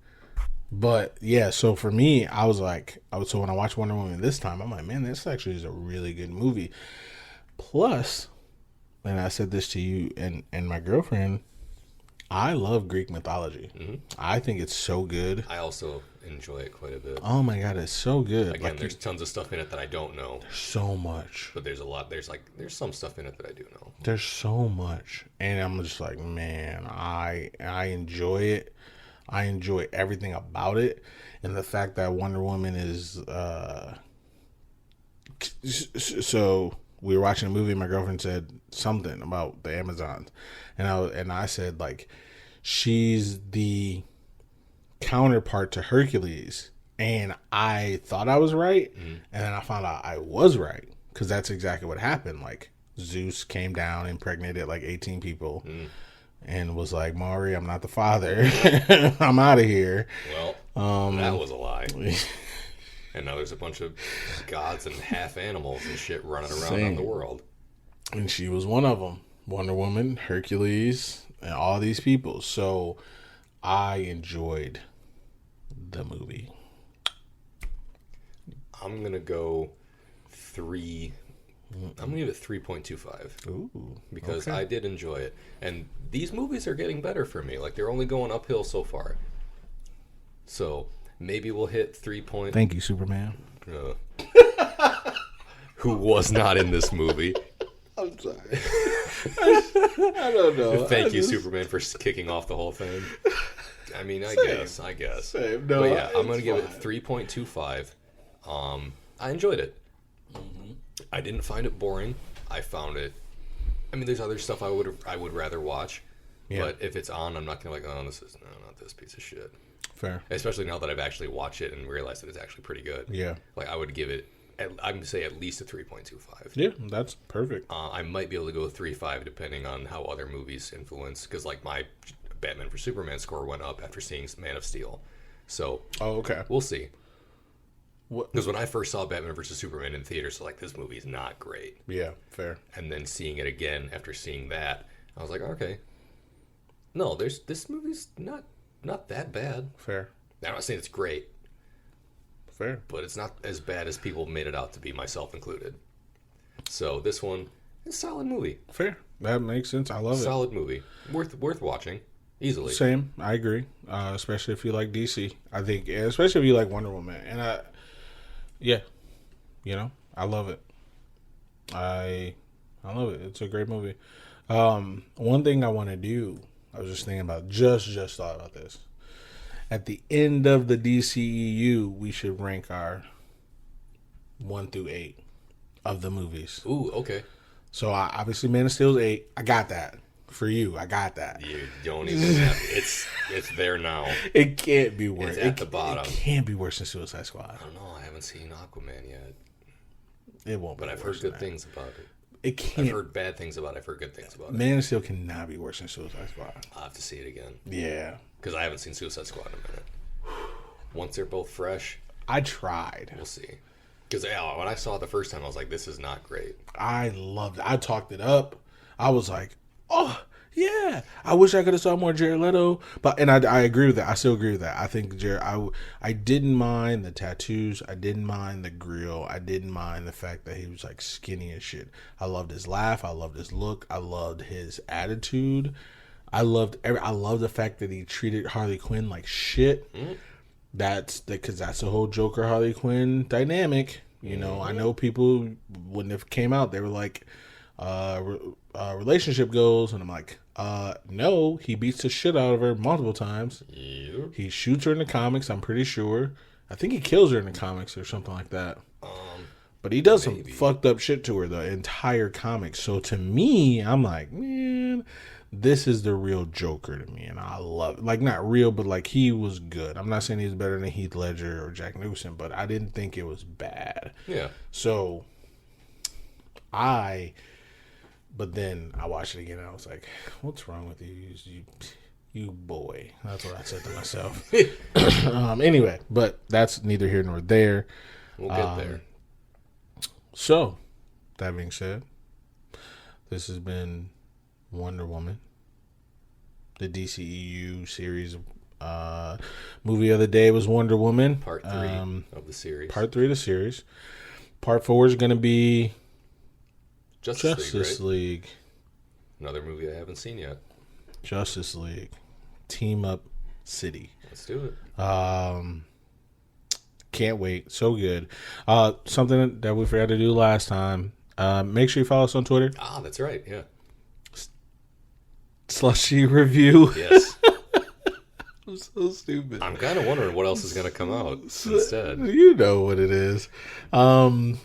But, yeah, so for me, I was like... So when I watched Wonder Woman this time, I'm like, man, this actually is a really good movie. Plus... And I said this to you and my girlfriend, I love Greek mythology. Mm-hmm. I think it's so good. I also enjoy it quite a bit. Oh my God, it's so good. Again, there's tons of stuff in it that I don't know. So much. But there's a lot. There's some stuff in it that I do know. There's so much. And I'm just like, man, I enjoy it. I enjoy everything about it. And the fact that Wonder Woman is... So... We were watching a movie and my girlfriend said something about the Amazons. And I said, like, she's the counterpart to Hercules. And I thought I was right. Mm-hmm. And then I found out I was right. Because that's exactly what happened. Like, Zeus came down, impregnated like 18 people. And was like, Maury, I'm not the father. I'm out of here. Well, that was a lie. And now there's a bunch of gods and half animals and shit running around on the world. And she was one of them. Wonder Woman, Hercules, and all these people. So I enjoyed the movie. I'm going to go 3. I'm going to give it 3.25. Ooh. Because I did enjoy it. And these movies are getting better for me. Like, they're only going uphill so far. So... maybe we'll hit 3 point. Thank you, Superman. Who was not in this movie. I'm sorry. I don't know. Thank you, Superman, for kicking off the whole thing. I mean, I guess. Same. No, but yeah, I'm going to give it 3.25. I enjoyed it. Mm-hmm. I didn't find it boring. I found it... I mean, there's other stuff I would rather watch. Yeah. But if it's on, I'm not going to be like, not this piece of shit. Fair. Especially now that I've actually watched it and realized that it's actually pretty good. Yeah. Like, I would give it, I'm going to say at least a 3.25. Yeah, that's perfect. I might be able to go 3.5 depending on how other movies influence. Because, like, my Batman v Superman score went up after seeing Man of Steel. So, we'll see. Because when I first saw Batman vs. Superman in theaters, so like, this movie's not great. Yeah, fair. And then seeing it again after seeing that, I was like, okay. No, this movie's not that bad. Fair. I'm not saying it's great. Fair. But it's not as bad as people made it out to be, myself included. So this one is a solid movie. Fair. That makes sense. I love it. Solid movie. Worth watching. Easily. Same. I agree. Especially if you like DC. I think, especially if you like Wonder Woman. And I love it. I love it. It's a great movie. One thing I want to do, I was just thinking about, just thought about this. At the end of the DCEU, we should rank our 1 through 8 of the movies. Ooh, okay. So obviously, Man of Steel is 8. I got that for you. I got that. You don't even have it's there now. It can't be worse. It's at the bottom. It can't be worse than Suicide Squad. I don't know. I haven't seen Aquaman yet. It won't. But I've heard good things about it. It can't. I've heard bad things about it. I've heard good things about it. Man of Steel cannot be worse than Suicide Squad. I'll have to see it again. Yeah. Because I haven't seen Suicide Squad in a minute. Once they're both fresh. I tried. We'll see. Because when I saw it the first time, I was like, this is not great. I loved it. I talked it up. I was like, oh yeah, I wish I could have saw more Jared Leto, but I agree with that. I still agree with that. I think I didn't mind the tattoos. I didn't mind the grill. I didn't mind the fact that he was like skinny and shit. I loved his laugh. I loved his look. I loved his attitude. I loved the fact that he treated Harley Quinn like shit. Because that's the whole Joker Harley Quinn dynamic. You know, I know people when it came out, they were like, relationship goals, and I'm like, no, he beats the shit out of her multiple times. Yep. He shoots her in the comics, I'm pretty sure. I think he kills her in the comics or something like that. But he does some fucked up shit to her the entire comic. So to me, I'm like, man, this is the real Joker to me, and I love it. Like, not real, but like, he was good. I'm not saying he's better than Heath Ledger or Jack Nicholson, but I didn't think it was bad. Yeah. So but then I watched it again and I was like, what's wrong with you boy? That's what I said to myself. Anyway, but that's neither here nor there. We'll get there. So, that being said, this has been Wonder Woman, the DCEU series. Movie of the day was Wonder Woman. Part 3 of the series. Part 3 of the series. Part 4 is going to be Justice League. Another movie I haven't seen yet. Justice League. Team Up City. Let's do it. Can't wait. So good. Something that we forgot to do last time. Make sure you follow us on Twitter. Ah, that's right. Yeah. Slushie review. Yes. I'm so stupid. I'm kind of wondering what else is going to come out instead. You know what it is. Slushie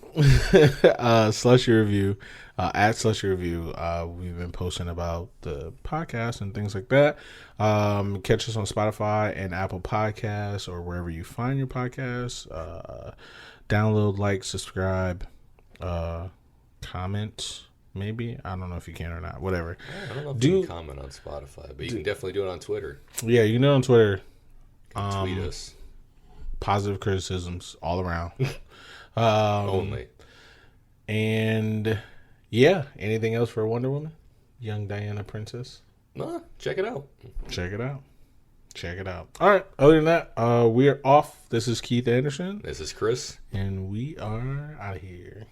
review. At Slushie review. We've been posting about the podcast and things like that. Catch us on Spotify and Apple Podcasts or wherever you find your podcasts. Download, like, subscribe, comment. Maybe. I don't know if you can or not. Whatever. I don't know if you can comment on Spotify, but you can definitely do it on Twitter. Yeah, you know on Twitter. Tweet us. Positive criticisms all around. Only. And yeah, anything else for Wonder Woman? Young Diana Princess? Nah, check it out. Check it out. Check it out. All right. Other than that, we are off. This is Keith Anderson. This is Chris. And we are out of here.